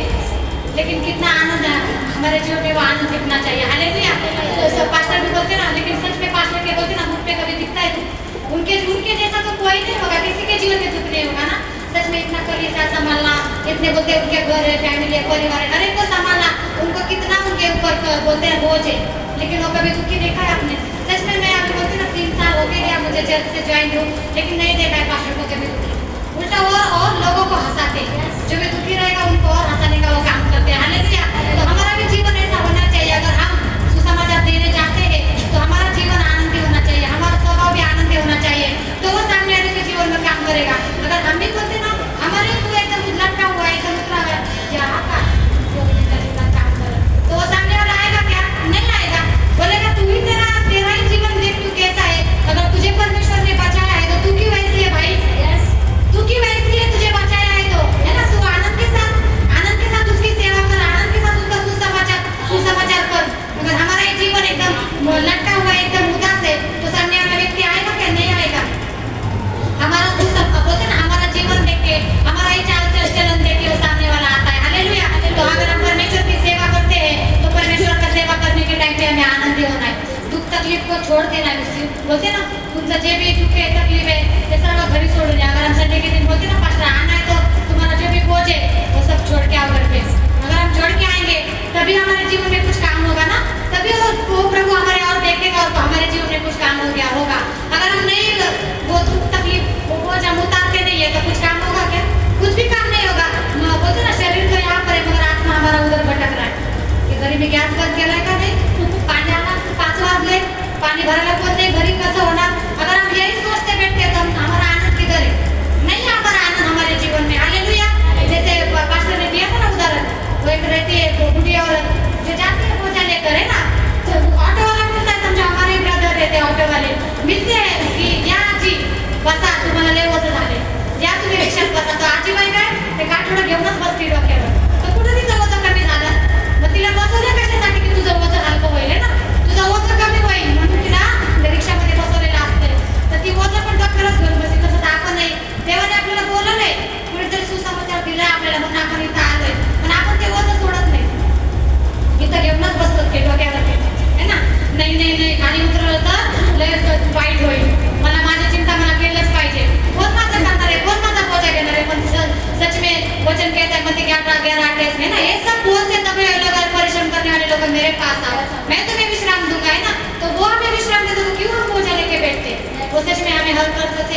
[SPEAKER 1] लेकिन कितना आनंद है हमारे जीवन में, वो आनंद दिखना चाहिए। हालेलुया। तो सब पास्टर भी बोलते ना, लेकिन सच में पास्टर के बोलते ना, मुझ पे कभी दिखता है दुख, उनके जैसा तो कोई नहीं होगा, किसी के जीवन में दुख नहीं होगा ना। सच में इतना कलीसिया संभालना, इतने बोलते उनके घर है, फैमिली है, परिवार है, हर एक को संभालना, उनको कितना उनके ऊपर बोलते हैं बोझ है, लेकिन वो कभी दुखी देखा है आपने? सच में मैं अभी बोलती ना 3 साल हो गया मुझे चर्च से ज्वाइन हूँ, लेकिन नहीं देखा है पास्टर को कभी दुखी, उल्टा और लोगों को हंसाते हैं, जो भी दुखी रहेगा उनको और हंसाने का वो काम करते हैं। हालेलुया। तो हमारा भी जीवन ऐसा होना चाहिए, अगर हम सुसमाचार देने जाते हैं तो हमारा जीवन आनंदी होना चाहिए, हमारा स्वभाव भी आनंदी होना चाहिए, तो वो सामने वाले के जीवन में काम करेगा। अगर हम भी बोलते ना हमारे को एकदम लटका हुआ है, एकदम उतरा हुआ है, यहाँ का काम कर, तो वो सामने वाला आएगा क्या? नहीं आएगा, बोलेगा तू ही तेरा ही जीवन देख, तू कैसा है। अगर तुझे परमेश्वर ने बचाया है तो तू क्यों वैसी है भाई? तू क्यों वैसी है? तुझे बचाया है तो, है ना, तू आनंद के साथ उसकी सेवा कर, आनंद के साथ उसका सुसमाचार कर। अगर हमारा ये जीवन एकदम लटका हुआ है, एकदम उदास है, तो सामने वाला व्यक्ति आएगा क्या? नहीं आएगा। हमारा बोलते ना, हमारा जीवन देख के, हमारा ये चाल चलन देख के वो सामने वाला आता है। हालेलुया। तो अगर हम परमेश्वर की सेवा करते हैं तो परमेश्वर का सेवा करने के टाइम पे हमें आनंदी होना है, दुख तकलीफ को छोड़ देना है। बोलते ना तुमचं जे भी दुख है, तकलीफ है, ते सर्व घरी सोडून द्या। अगर हम संडे के दिन बोलते ना पास्टर आना है तो तुम्हारा जो भी बोझ है वो सब छोड़ के आओ घर पे। अगर हम छोड़ के आएंगे तभी हमारे जीवन में कुछ काम होगा ना, तभी वो प्रभु हमारे और देखेगा और हमारे जीवन में कुछ काम हो गया होगा। अगर हम नहीं वो दुख तकलीफ वो बोझ हम उतारते नहीं है तो कुछ काम होगा क्या? कुछ भी काम नहीं होगा। बोलते ना शरीर तो यहाँ पर है मगर आत्मा हमारा उधर भटक रहा है कि घरी में गॅस बंद केलाय का नाही, पाणी आला 5 वाजले, पाणी भरायला कोण नाही, घरी कसं होणार? अगर हम यही सोचते बैठते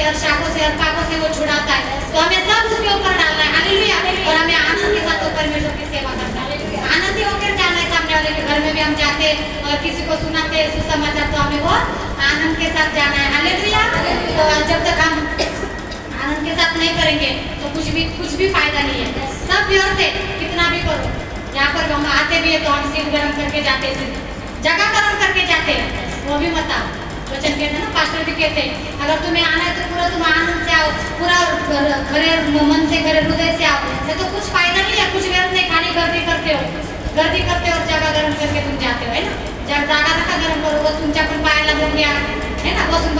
[SPEAKER 1] हर शाखों से, हर पापों से वो छुड़ाता है। तो हमें सब उसके ऊपर डालना है, हालेलुया। और हमें आनंद के साथ वो परमेश्वर की सेवा करना है, आनंदी होकर जाना है। सामने वाले के घर में भी हम जाते और किसी को सुनाते हैं सुसमाचार, तो हमें वो आनंद के साथ जाना है, हालेलुया। तो जब तक हम आनंद के साथ नहीं करेंगे तो कुछ भी फायदा नहीं है, सब व्यर्थ है, कितना भी करो। यहाँ पर हम आते भी है तो हम सिर गर्म करके जाते हैं, जगह गर्म करके जाते हैं, वो भी मत आओ। वचन कहते हैं ना, पास्टर भी कहते हैं, अगर तुम्हें आना है तो पूरा तुम आनंद से आओ, पूरा खरे मन से, खरे हृदय से आओ, नहीं तो कुछ फायदा नहीं है, कुछ व्यर्थ नहीं, खाली गर्दी करते हो और जागा गरम करके तुम जाते हो, है ना। जब जागा नका गरम करो, तुमच्या पण पायाला बघूया, है ना, बसून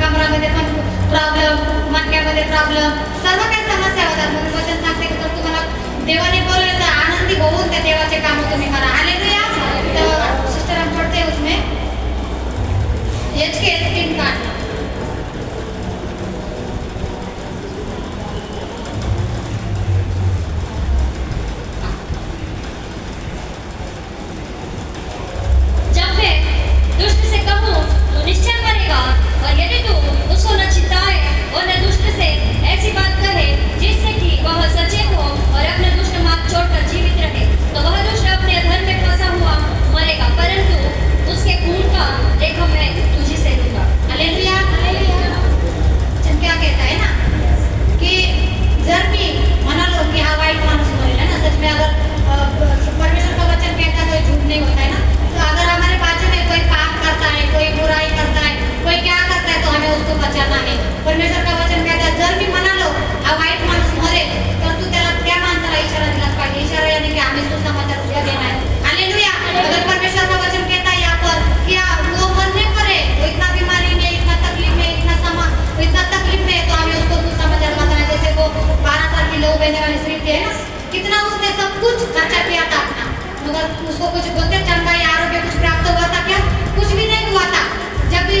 [SPEAKER 1] कमरामध्ये पण प्रॉब्लेम, मणक्यामध्ये प्रॉब्लेम, सर्व काही समस्या होतात। म्हणून वचन सांगते की जर तुम्हाला देवाने बोलवलं तर आनंदी होऊन त्या देवाचे काम तुम्ही करा, हालेलुया। तो सिस्टर हम पढ़ते हैं उसमें एचकेएल 3 का
[SPEAKER 2] जब मैं दुष्ट से कहूँ तो निश्चय करेगा, और यदि तू उसको न चिताए और न दुष्ट से ऐसी बात कहे जिससे कि वह सचेत हो और अपना दुष्ट मार्ग छोड़कर जीवित रहे, तो वह दुष्ट अपने अधर्म में फंसा हुआ मरेगा, परंतु उसके खून का देखो मैं तुझे से लूंगा,
[SPEAKER 1] हालेलुया। क्या कहता है ना कि जर मी म्हणालो की हा वाईट माणूस मरेल, है ना, सच में अगर परमेश्वर का वचन कहता है तो झूठ नहीं होता है ना। तो अगर हमारे बाजू में कोई पाप करता है, कोई बुराई करता है, कोई क्या करता है, तो हमें उसको बचाना है। परमेश्वर का वचन कहता है जर मी म्हणालो हा वाईट माणूस मरेल, तर तू त्याला त्या माणसाला इशारा दिलाच पाहिजे, इशारा यानी कि हमें सुसमाचार उसका देना है, हालेलुया। अगर परमेश्वर का वचन कहता है यहाँ पर कि वो मरने पर है, वो इतना बीमारी में, इतना तकलीफ में, इतना तकलीफ में, तो हमें उसको सुसमाचार बताना है। जैसे वो 12 साल की लहू बहने वाली स्त्री थी, है ना, कितना उसने सब कुछ खर्चा किया था अपना, मगर उसको कुछ बोलते चंगाई, आरोग्य कुछ प्राप्त हुआ था क्या? कुछ भी नहीं हुआ था। जब भी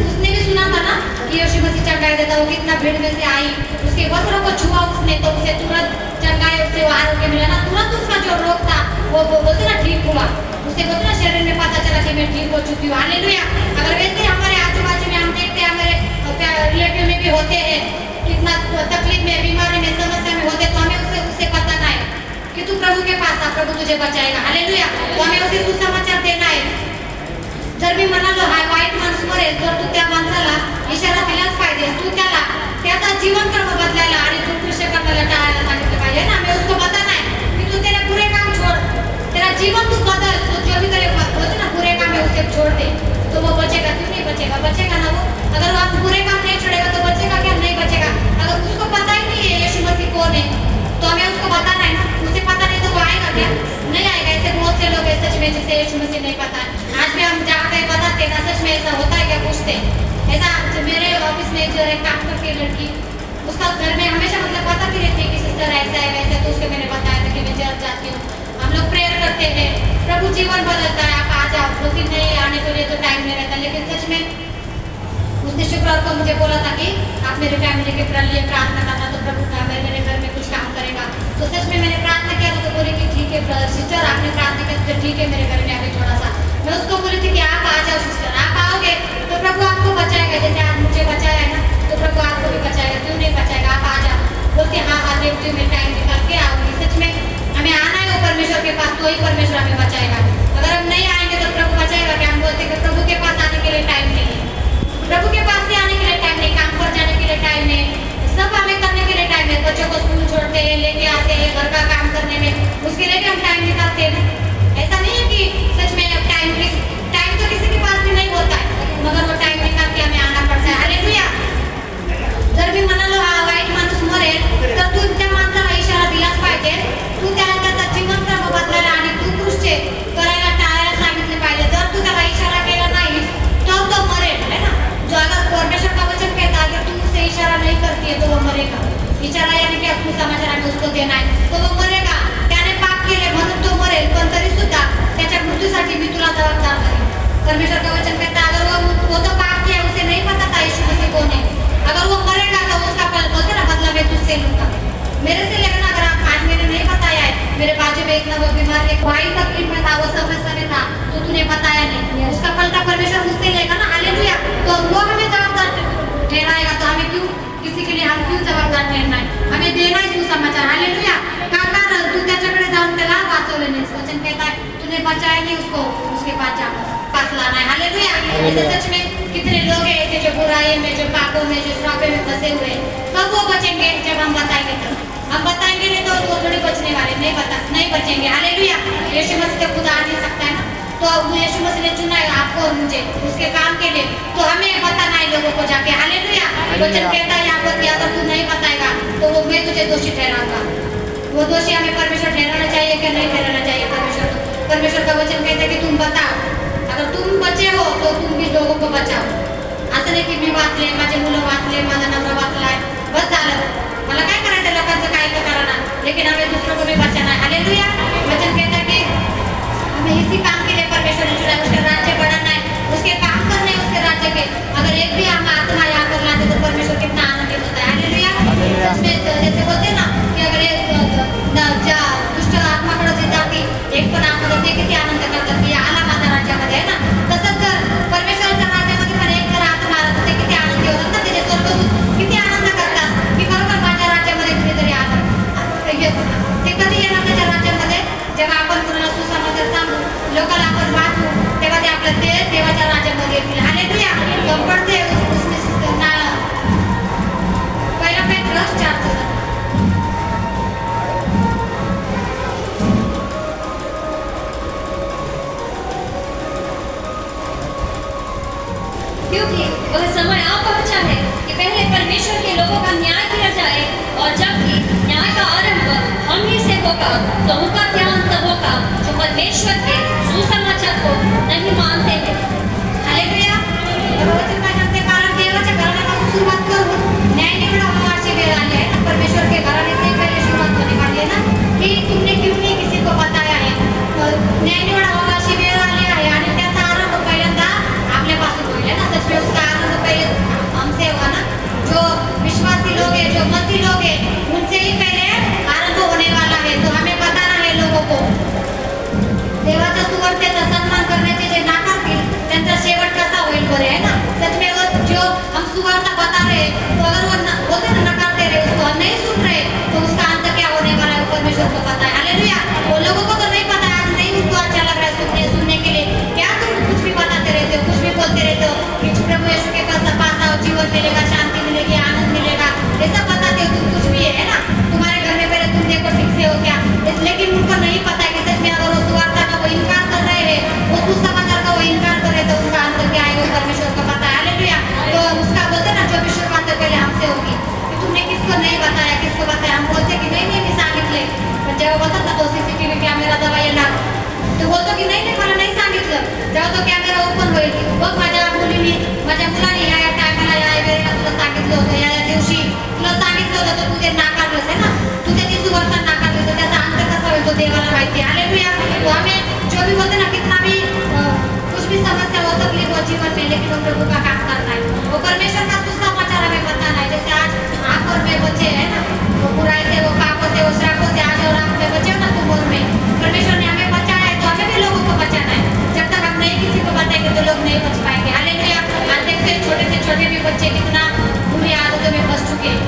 [SPEAKER 1] उसने भी सुना था ना कि यीशु मसीह चंगाई देता, वो कितना भीड़ में से आई, उसके वस्त्रों को छुआ उसने, तो उसे तुरंत चंगाई, उससे वो आरोग्य मिला ना, तुरंत उसका जो रोग था वो बोलते ना ठीक हुआ, उसे बोलते ना शरीर में पता चला कि मैं ठीक हो चुकी हूँ, हालेलुया। अगर वैसे हमारे आजू बाजू में हम देखते हैं, हमारे रिलेटिव में भी होते हैं, कितना तकलीफ में, बीमारी में, समस्या में होते, तो हमें उससे बताना है कि तू प्रभु के पास आ, प्रभु तुझे बचाएगा, हालेलुया। तो हमें उसे सुसमाचार देना है। जर मी म्हणालो हा वाईट माणूस मरेल, तर तू त्या माणसाला इशारा दिलाच पाहिजे, तू त्याला त्याचा जीवनक्रम बदलायला आणि दुष्कृत्य करण्याला टाळायला सांगितलं पाहिजे ना। हमें उसको बताना है कि तू तेरे बुरे काम छोड़, तेरा जीवन तू बदल, तो जो भी तेरे होते ना बुरे काम है उसे छोड़ दे, तो वो बचेगा, क्यों नहीं बचेगा, बचेगा ना वो। अगर वो आप बुरे काम नहीं छोड़ेगा तो बचेगा क्या? नहीं बचेगा। अगर उसको पता ही नहीं है यीशु मसीह कौन है, तो हमें उसको बताना है ना। उसे पता नहीं तो वो आएगा क्या? नहीं आएगा। ऐसे बहुत से लोग हैं सच में जिसे यीशु मसीह नहीं पता है, आज भी हम जाते हैं बताते ना, सच में ऐसा होता है क्या? पूछते ऐसा। मेरे ऑफिस में जो है काम करती है लड़की, उसका घर में हमेशा मतलब बताती रहती है कि सिस्टर ऐसा है वैसा है, तो उसको मैंने बताया था कि मैं चर्च जाती हूँ, हम लोग प्रेयर करते हैं, प्रभु जीवन बदलता है, आप आ जाओ। लेकिन नहीं आने के लिए तो टाइम नहीं रहता। लेकिन सच में उसने शुक्रवार को मुझे बोला था कि आप मेरे फैमिली के लिए प्रार्थना करना, तो प्रभु का मेरे घर में कुछ काम करेगा। तो सच में मैंने प्रार्थना किया तो बोली कि ठीक है ब्रदर सिस्टर, आपने प्रार्थना की तो ठीक है, मेरे घर में अभी थोड़ा सा। मैं उसको बोली थी कि आप आ जाओ सिस्टर, आप आओगे तो प्रभु आपको बचाएगा, जैसे आज मुझे बचाया है ना, तो प्रभु आपको भी बचाएगा, क्यों नहीं बचाएगा, आप आ जाओ। बोलते हाँ हाँ देखती हूँ, मैं टाइम निकाल के आऊँगी। सच में हमें आना है वो परमेश्वर के पास, तो ही परमेश्वर हमें बचाएगा। अगर हम नहीं आएंगे तो प्रभु बचाएगा क्या? हम बोलते कि प्रभु के पास आने के लिए टाइम नहीं है, प्रभु के पास से आने के लिए टाइम नहीं, काम पर जाने के लिए टाइम है, सब हमें करने के लिए टाइम है। बच्चों को स्कूल छोड़ते हैं, लेके आते हैं, घर का काम करने में, उसके लिए भी हम टाइम निकालते हैं। ऐसा नहीं है कि सच में टाइम तो किसी के पास भी नहीं होता है, मगर वो टाइम निकाल के हमें आना पड़ता है, हालेलुया। जर मी म्हणालो हा वाईट माणूस मरेल, तर तू त्या माणसाला इशारा दिलाच पाहिजे, तू त्याला त्याचा जीवनक्रम बदलायला आणि दुष्कृत्य करायला टाळायला सांगितले पाहिजे। जर तू त्याला इशारा केला नाही तर तो मरेल, है ना। जो अगर परमेश्वर का वचन कहता है कि तू उसे इशारा नहीं करती है तो वो मरेगा। इशारा यानी कि आपको समाचार हमें उसको देना है, तो वो मरेगा। त्याने पाप केले म्हणून तो मरेल, पण तरी सुद्धा त्याच्या मृत्यूसाठी मी तुला जबाबदार करेन। परमेश्वर का वचन कहता है अगर वो तो पाप किया, उसे नहीं पता था यीशु मसीह कौन है, अगर वो मरेगा तो उसका फल बोलते ना बदला मैं तुझसे लूंगा। मेरे से लेना, अगर आप आज मैंने नहीं बताया है, मेरे बाजू में इतना वो बीमार एक वाई तकलीफ में था, वो समस्या में था, तो तूने बताया नहीं, उसका फल का परमेश्वर मुझसे लेगा ना, हालेलुया। तो वो हमें जवाबदार ठहराएगा, तो हमें क्यों किसी के लिए हम क्यों जबाबदार ठरणार हमें देना है सुसमाचार हालेलुया का कारण तू त्याच्याकडे जाऊन त्याला वाचवले नाही वचन कहता है तूने बचाया नहीं उसको उसके पास जा पास लाना है हालेलुया ऐसे सच में कितने लोग हैं ऐसे जो बुराई में जो पापों में जो श्रापों में फंसे हुए हैं कब वो बचेंगे जब हम बताएंगे तो हम बताएंगे नहीं तो वो थोड़ी बचने वाले नहीं बचेंगे हालेलुया यीशु मसीह तो खुद आ नहीं सकता है ना तो यीशु मसीह ने चुना है आपको और मुझे उसके काम के लिए तो हमें बताना है लोगों को जाके हालेलुया वचन कहता है यहाँ पर कि अगर तू नहीं बताएगा तो वो मैं तुझे दोषी ठहराऊंगा वो दोषी हमें परमेश्वर ठहराना चाहिए कि नहीं ठहराना चाहिए परमेश्वर का वचन कहता है कि तुम बताओ अगर तुम बचे हो तो तुम भी लोगों को बचाओ असं नाही की मी वाचले माझे मुलं वाचले माझा नवरा वाचलाय बस झालं मला काय करायचं लोकांचं काय तर कराना लेकिन हमें दूसरों को भी बचाना है हालेलुया वचन कहता है कि हमें इसी काम के लिए परमेश्वर ने चुना उसका राज्य बढ़ाना है उसके काम करने उसके राज्य के अगर एक भी हम आत्मा यहाँ पर लाते तो परमेश्वर कितना आनंदित होता है हालेलुया उसमें जैसे बोलते हैं ना कि अगर एक दुष्ट आत्माकडे जे जाते एक पण आत्मा ते किती आनंद करतात की आला माझ्या राज्यामध्ये आहे ना तसंच जर परमेश्वराच्या राज्यामध्ये पण एक जर आत्मा आला तर ते किती आनंदी होतात ना त्याचे स्वर्गदूत किती आनंद करतात की बरोबर माझ्या राज्यामध्ये कुणीतरी आलं ते कधी येणार त्याच्या राज्यामध्ये जेव्हा आपण कोणाला सुसमाचार सांगू लोकांना आपण वाचू तेव्हा ते आपल्या देवाच्या राज्यामध्ये येतील हालेलुया हम पढ़ते हैं उसमें ना पहिला पेट्रोस 4
[SPEAKER 2] क्योंकि वह समय आ पहुंचा है कि पहले परमेश्वर के लोगों का न्याय किया जाए और जबकि न्याय का आरंभ हम ही से होगा तो उनका क्या अंत होगा जो परमेश्वर के सुसमाचार को नहीं मानते हैं
[SPEAKER 1] हालेलुया वचन काय सांगते कारण देवाच्या घराण्यापासून सुरुवात करून न्याय निवडावा अशी वेळ आली आहे ना परमेश्वर के घराने से पहले शुरुआत होने वाली है ना कि तुमने क्यों नहीं किसी को बताया है न्याय निवडावा अशी वेळ आली आहे आणि त्याचा आरंभ पहिल्यांदा आपल्यापासून होईल ना सच में उसका आरंभ पहले हमसे होगा ना जो विश्वासी लोग हैं जो मसीह लोग हैं उनसे ही पहले आरंभ होने वाला है तो हमें बताना है लोगों को देवाच्या सुवार्तेचा सन्मान करण्याचे जे नाकारतील त्यांचा शेवट कसा होईल बरे है ना सच में वो जो हम सुवार्ता बता रहे तो अगर वो बोलते ना नकार दे रहे उसको हम नहीं सुन रहे तो उसका अंत क्या होने वाला है परमेश्वर को पता है हालेलुया वो लोगों को तो नहीं पता आज नहीं उनको अच्छा लग रहा है सुनने के लिए क्या तुम कुछ भी बताते रहते हो कुछ भी बोलते रहते हो कि प्रभु यीशु के पास आओ जीवन मिलेगा शांति मिलेगी आनंद मिलेगा ये सब बताते हो तुम कुछ भी है ना तुम्हारे घर में पहले तुम देखो ठीक से हो क्या लेकिन उनको नहीं पता कि सच में अगर वो सुवार्ता का वो इनकार कर रहे हैं वो सुसमाचार का वो इनकार कर रहे तो उनका अंत क्या आएगा परमेश्वर को पता है हालेलुया तो उसका बोलते ना जो विश्वास पहले हमसे होगी कि तुमने किसको नहीं बताया किसको बताया हम बोलते कि नहीं मी सांगितले पण जेव्हा बोलतात ना तो सीसीटीव्ही कॅमेरा जवळ येणार तो बोलतो की नाही मला नाही सांगितलं जेव्हा तो कॅमेरा ओपन होईल बघ माझ्या मुलाने या टायमाला या वेळेला तुला सांगितलं होतं या दिवशी तुला सांगितलं होतं तर तू ते नाकारलंस है ना तू त्याची सुवार्ता नाकारली तर त्याचा अंत कसा होईल तो देवाला माहिती आहे हालेलुया तो हमें जो भी बोलते ना कितना भी कुछ भी समस्या हो सकती है जीवन में लेकिन वो प्रभु का काम करना है वो परमेश्वर का सुसमाचार हमें बताना है जैसे आज आप और मैं बचे हैं ना वो बुराई से वो पापों से वो श्रापों से आज और आप में बचे हो ना तुम और मैं परमेश्वर ने हमें बचाया है तो हमें भी लोगों को बचाना है जब तक हम नहीं किसी को बताएंगे तो लोग नहीं बच पाएंगे हालेलुया आज देखते हैं छोटे से छोटे भी बच्चे कितना बुरी आदतों में फंस चुके हैं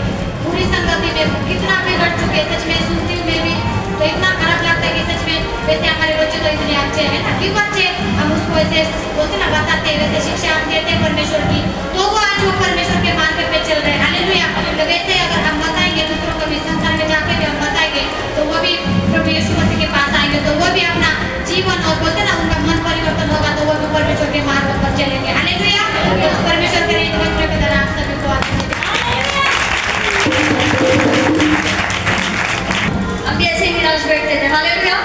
[SPEAKER 1] बुरी संगति में कितना बिगड़ चुके हैं सच में सुनती हूँ मैं भी तो इतना खराब लगता है कि सच में वैसे हमारे बच्चे तो इतने अच्छे हैं ना क्यों बच्चे हम उसको ऐसे बोलते ना बताते हैं वैसे शिक्षा हम देते हैं परमेश्वर की तो वो आज वो परमेश्वर के मार्ग पे चल रहे हैं हालेलुया तो वैसे अगर हम बताएंगे दूसरों को भी संसार में जाके भी हम बताएंगे तो वो भी प्रभु यीशु मसीह के पास आएंगे तो वो भी अपना जीवन और बोलते ना उनका मन परिवर्तन होगा तो वो भी परमेश्वर के मार्ग पर चलेंगे हालेलुया तो उस परमेश्वर के इन वचनों के द्वारा आप सभी को
[SPEAKER 2] हम भी ऐसे निराश बैठते थे हालेलुया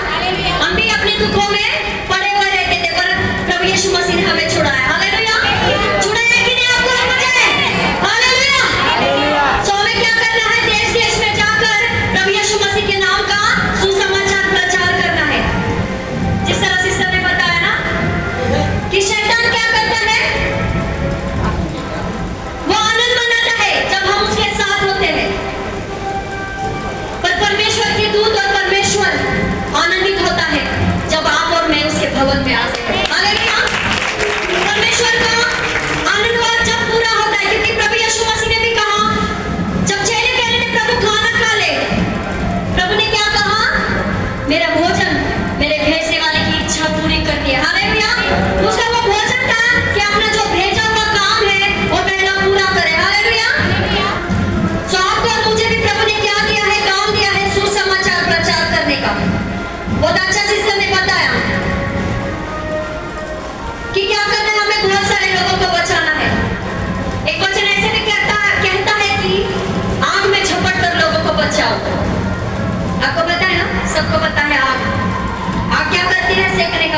[SPEAKER 2] हम भी अपने दुखों में पड़े हुए रहते थे पर प्रभु यीशु मसीह ने हमें छुड़ाया हालेलुया छुड़ाया कि नहीं आपको समझ आए हालेलुया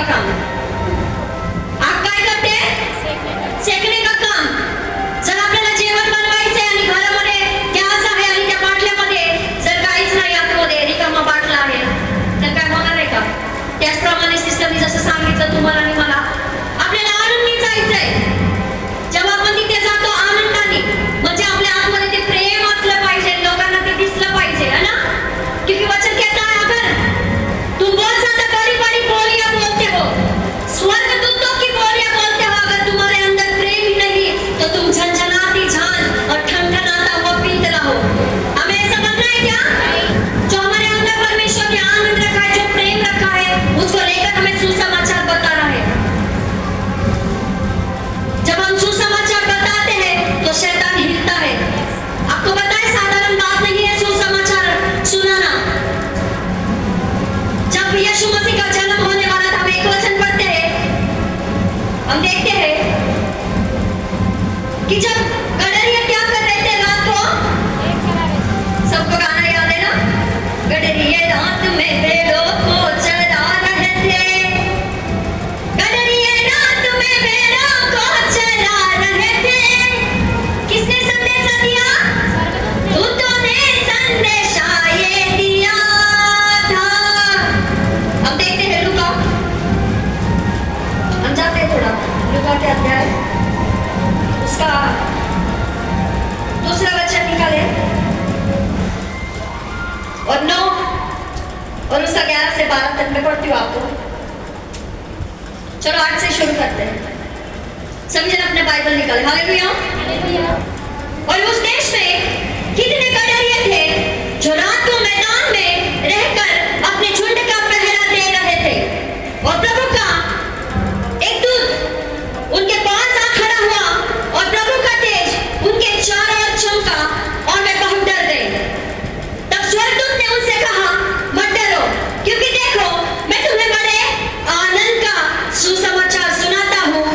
[SPEAKER 2] का काम. आग काय करते? शेकणे का काम. जर आपल्याला जेवण बनवायचंय आणि घरामध्ये गॅस आहे आणि त्या बाटल्यामध्ये जर काहीच नाही आतमध्ये रिकामा बाटला आहे तर काय होणार आहे का? त्याचप्रमाणे सिस्टरनी जसं सांगितलं तुम्हाला आणि मला, आपल्याला आनंदी जायचंय. जेव्हा आपण तिथे जातो आनंदाने, म्हणजे आपल्या आतमध्ये ते प्रेम असलं पाहिजे, लोकांना ते दिसलं पाहिजे, है ना? क्योंकि वचन कहता है अगर तुम बहुत ज्यादा बड़ी बड़ी बोलियां बोलते हो, स्वर्गदूतों की बोलियां बोलते हो, अगर तुम्हारे अंदर प्रेम ही नहीं तो तुम झनझनाती झांझ और ठनठनाता हुआ पीतला हो. हमें ऐसा बनना है क्या? जो हमारे अंदर परमेश्वर ने आनंद रखा है, जो प्रेम रखा है, उसको लेकर हमें सुसमाचार बता रहा है. जब हम सुसमाचार बताते हैं तो शैतान हिलता है. आपको पता है साधारण बात नहीं है सुसमाचार सुनाना. जब यीशु मसीह का जन्म होने वाला था, हम एक वचन पढ़ते हैं, हम देखते हैं कि जब गडरिया क्या कर रहे थे रात को, सबको गाना याद है ना? गडरिया रात में भेड़ों को चरा रहे थे. गडरिया रात में भेड़ों को चरा रहे थे. किसने संदेशा दिया? दूतों ने संदेशा ये दिया था. अब देखते हैं लूका, हम जाते हैं थोड़ा लूका के अध्याय, उसका दूसरा वचन निकाले और 9 और उसका 11 से 12 तक मैं पढ़ती हूँ आपको. चलो 8 से शुरू करते हैं. सभी जन अपने बाइबल निकाले. हालेलुया. और उस देश में कितने गडरिये थे जो रात को मैदान में रहकर अपने झुंड का पहरा दे रहे थे. और प्रभु का एक दूत उनके पास आ खड़ा हुआ और प्रभु का तेज उनके चारों ओर चमका और वे बहुत डर गए. तब स्वर्गदूत ने उनसे कहा, मत डरो, क्योंकि देखो मैं तुम्हें बड़े आनंद का सुसमाचार सुनाता हूँ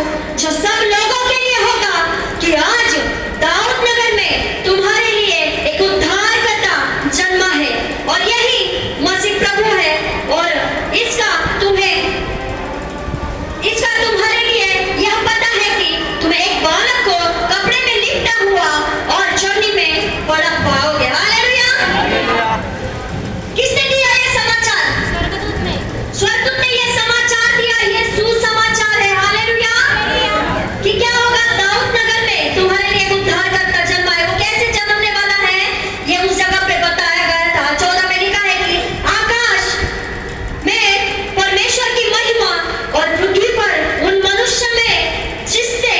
[SPEAKER 2] जो सब लोगों के लिए होगा, कि आज दाऊद नगर में तुम्हारे लिए एक उद्धारकर्ता जन्मा है और यही मसीह प्रभु है. और इसका तुम्हारे लिए यह पता है कि तुम्हें एक बालक को कपड़े में लिपटा हुआ और चोटी में पड़ा पाओगे. हालेलुया. किसने दिया ये समाचार? स्वर्गदूत ने ये समाचार दिया. ये सुसमाचार है. हालेलुया. कि क्या होगा? दाऊद नगर में तुम्हारे लिए एक उद्धारकर्ता जन्मा है. वो कैसे जन्मने वाला है ये उस जगह पे बताया गया था. 14 में लिखा है कि आकाश में परमेश्वर की महिमा और पृथ्वी पर उन मनुष्य में जिससे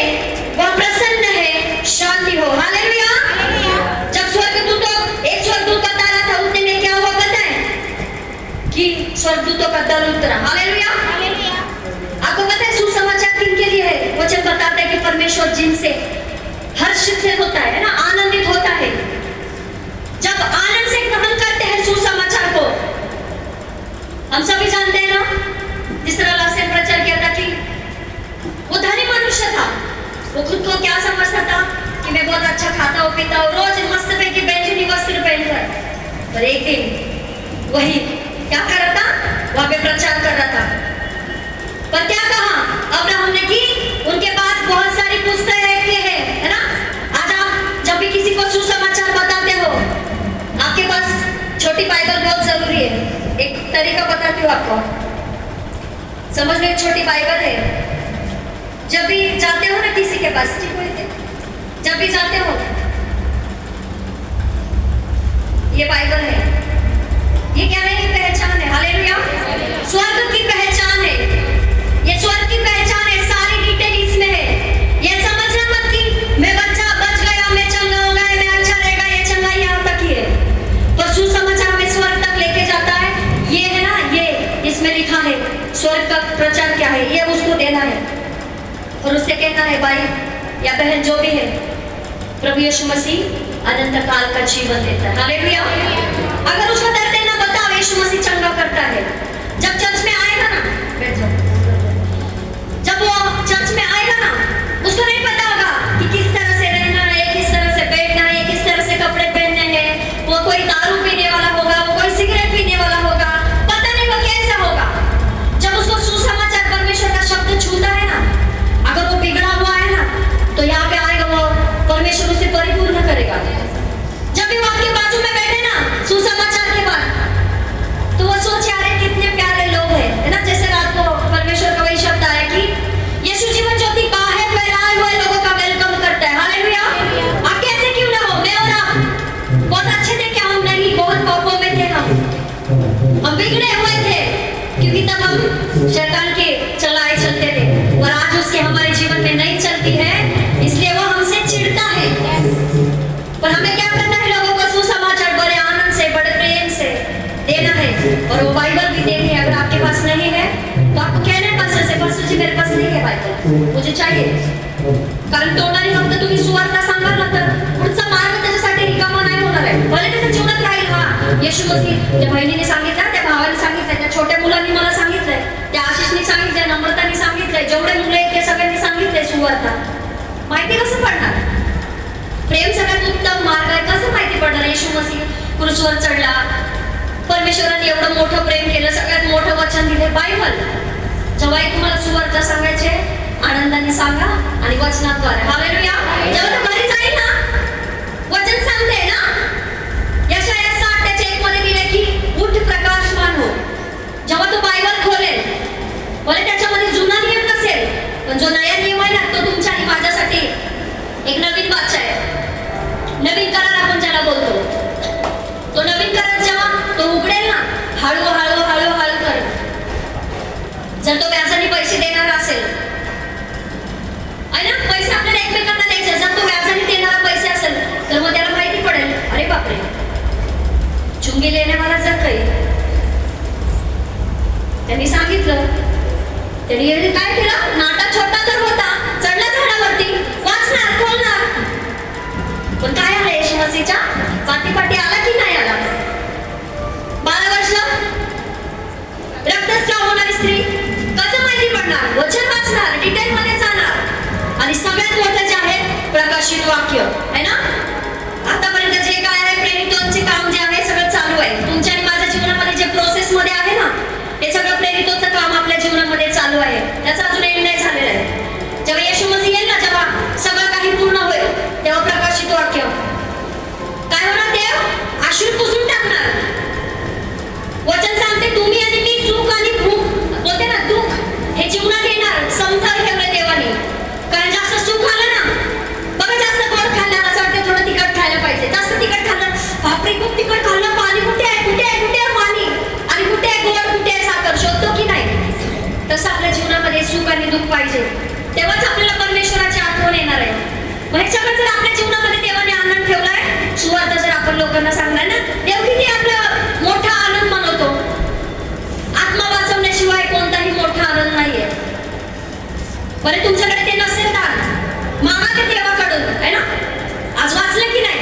[SPEAKER 2] वह प्रसन्न है शांति हो. हालेलुया. जब एक स्वर्गदूत बता रहा था, उतने में क्या हुआ पता है? कि स्वर्गदूतों का दल उतरा. हालेलुया. आपको पता है सुसमाचार किनके लिए है? वचन बताता है कि परमेश्वर जिनसे हर्षित से होता है ना, आनंदित होता है. जब आनंद से ग्रहण करते हैं सुसमाचार को, हम सभी जानते हैं ना, जिस तरह लास्ट टाइम प्रचार किया था कि वो धनी मनुष्य था. वो खुद को क्या समझता था कि मैं बहुत अच्छा खाता हूँ, पीता हूँ, रोज मस्त पैकी बैंगनी वस्त्र पहनकर. पर एक दिन वही क्या कर रहा था? वहां पे प्रचार कर रहा था. पर क्या कहा अब्राहम ने कि उनके पास बहुत सारी पुस्तकें हैं, है ना? आज आप जब भी किसी को सुसमाचार बताते हो, आपके पास छोटी बाइबल बहुत जरूरी है. एक तरीका बताती हूँ आपको, समझ लो. एक छोटी बाइबल है. जब भी जाते हो ना किसी के पास, ठीक है, जब भी जाते हो, ये बाइबल है. ये क्या है? ये पहचान है. हालेलुया. स्वर्ग की पहचान है. ये स्वर्ग की पहचान है. सारी डिटेल इसमें है. ये समझना मत कि मैं बच्चा बच गया, मैं चंगा हो गया, मैं अच्छा रहेगा. ये चंगाई यहाँ तक ही है. पर सुसमाचार में स्वर्ग तक लेके जाता है. ये है ना, ये इसमें लिखा है स्वर्ग का प्रचार क्या है, ये उसको देना है. और उससे कहना है, भाई या बहन जो भी है, प्रभु यीशु मसीह अनंत काल का जीवन देता है. हालेलुया. अगर उसको दर्द देना बताओ, यीशु मसीह चंगा करता है. जब चर्च में आएगा ना, बैठ जाओ, जब वो चर्च में आएगा ना, उसको नहीं पता होगा कि किस तरह से रहना है, किस तरह से बैठना है, किस तरह से कपड़े पहनने हैं. वो कोई दारू पीने वाला होगा, वो कोई सिगरेट पीने वाला होगा, पता नहीं वो कैसा होगा. जब उसको सुसमाचार बिगड़े हुए थे, क्योंकि तब हम शैतान के चलाए चलते थे, और आज उसके हमारे जीवन में नहीं चलती है, इसलिए वो हमसे चिढ़ता है। पर हमें क्या करना है? लोगों को सुसमाचार बड़े आनंद से, बड़े प्रेम से देना है। और वो बाइबल भी देनी है। अगर आपके पास नहीं है तो आपको कहना है पास्टर जी मेरे पास नहीं है बाइबल, मुझे चाहिए। कारण तोंडाने फक्त तुम्ही सुवार्ता सांगाल ना तर पुढचा मार्ग त्याच्यासाठी रिकामा नाही होणार आहे, भले त्याच्या जीवनात राहील। हा येशू मसीह त्या बहिणीने सांगितलं, त्या भावाने सांगितलं, त्या छोट्या मुलांनी मला सांगितलंय, त्या आशिषने सांगितलंय, नम्रताने सांगितलंय, जेवढे मुलं आहेत ते सगळ्यांनी सांगितलंय सुवार्ता। माहिती कसं पडणार? प्रेम सगळ्यात उत्तम मार्ग आहे। कसं माहिती पडणार? येशू मसीह क्रूसवर चढला, परमेश्वराने एवढं मोठं प्रेम केलं, सगळ्यात मोठं वचन दिले बायबल। जेव्हाही तुम्हाला सुवार्ता सांगायचे, आनंदाने सांगा आणि वचनाद्वारे। हालेलुया। जेव्हा तू घरी जाईल ना, वचन सांगते ना, यशाया 60:1 मध्ये दिले की उठ प्रकाशमान हो। जेव्हा तू बायबल खोलेल, भले त्याच्यामध्ये जुना नियम नसेल, पण जो नया नियम आहे ना, तो तुमच्या आणि माझ्यासाठी एक नवीन वाचा आहे। नवीन करार आपण ज्याला बोलतो, तो नवीन करार जेव्हा तो उघडेल ना, हळूहळू हळूहळू कर। जर तो व्याजाने पैसे देणारा असेल, आहे ना, पैसे आपल्याला एकमेकांना द्यायचे, जर तो व्याजाने देणारा पैसे असेल तर मग त्याला माहिती पडेल, अरे बापरे चुंगी लेने वाला जर काही। त्यांनी सांगितलं, त्यांनी काय केलं? नाटा छोटा तर होता, चढला झाडावरती, वाचणार, खोलणार, पण काय आलं? येशू मसीहच्या पाठी आला की नाही आला? 12 वर्ष रक्तस्राव होणारी स्त्री, कसं माहिती पडणार? वचन वाचणार, डिटेल मध्ये जाणार, आणि सगळ्यात मोठं जे आहे प्रकाशित वाक्य आहे ना। आतापर्यंत जे काय आहे प्रेरितोचे काम जे आहे सगळं चालू आहे तुमच्या आणि माझ्या जीवनामध्ये, जे प्रोसेस मध्ये आहे ना, हे सगळं प्रेरितोचं काम आपल्या जीवनामध्ये चालू आहे। त्याचा अजून एंड नाही झालेला आहे। जेव्हा येशू मसीह येईल ना, जेव्हा सगळं काही पूर्ण होईल, तेव्हा प्रकाशित वाक्य काय होणार? देव आशीर्वाद पुसून टाकणार। वचन सांगते, तुम्ही आणि मी सुख आणि भूक बोलते ना, दुःख हे जीवनात येणार, समतोल ठेवलं देवाने। कारण जास्त सुख आलं ना, बघा जास्त गोड खाल्लं असं वाटतं थोडं तिखट खायला पाहिजे, जास्त तिखट खाल्लं, बापरे खूप तिखट खाल्लं, पाणी कुठे आहे, कुठे आहे, कुठे आहे पाणी, आणि कुठे आहे गोड, कुठे आहे साखर, शोधतो की नाही? तसं आपल्या जीवनामध्ये सुख आणि दुःख पाहिजे, तेव्हाच आपल्याला परमेश्वराची आठवण येणार आहे। मग हे सगळं जर आपल्या जीवनामध्ये देवाने आनंद ठेवलाय, सुवार्ता जर आपण लोकांना सांगलाय ना, देव किती आपला मोठा आनंद मनवतो। आत्मा वाचवण्याशिवाय कोणताही मोठा आनंद नाहीये। बरे तुमच्याकडे ते नसेल तर मागा ते देवाकडून, आहे ना। आज वाचलं की नाही?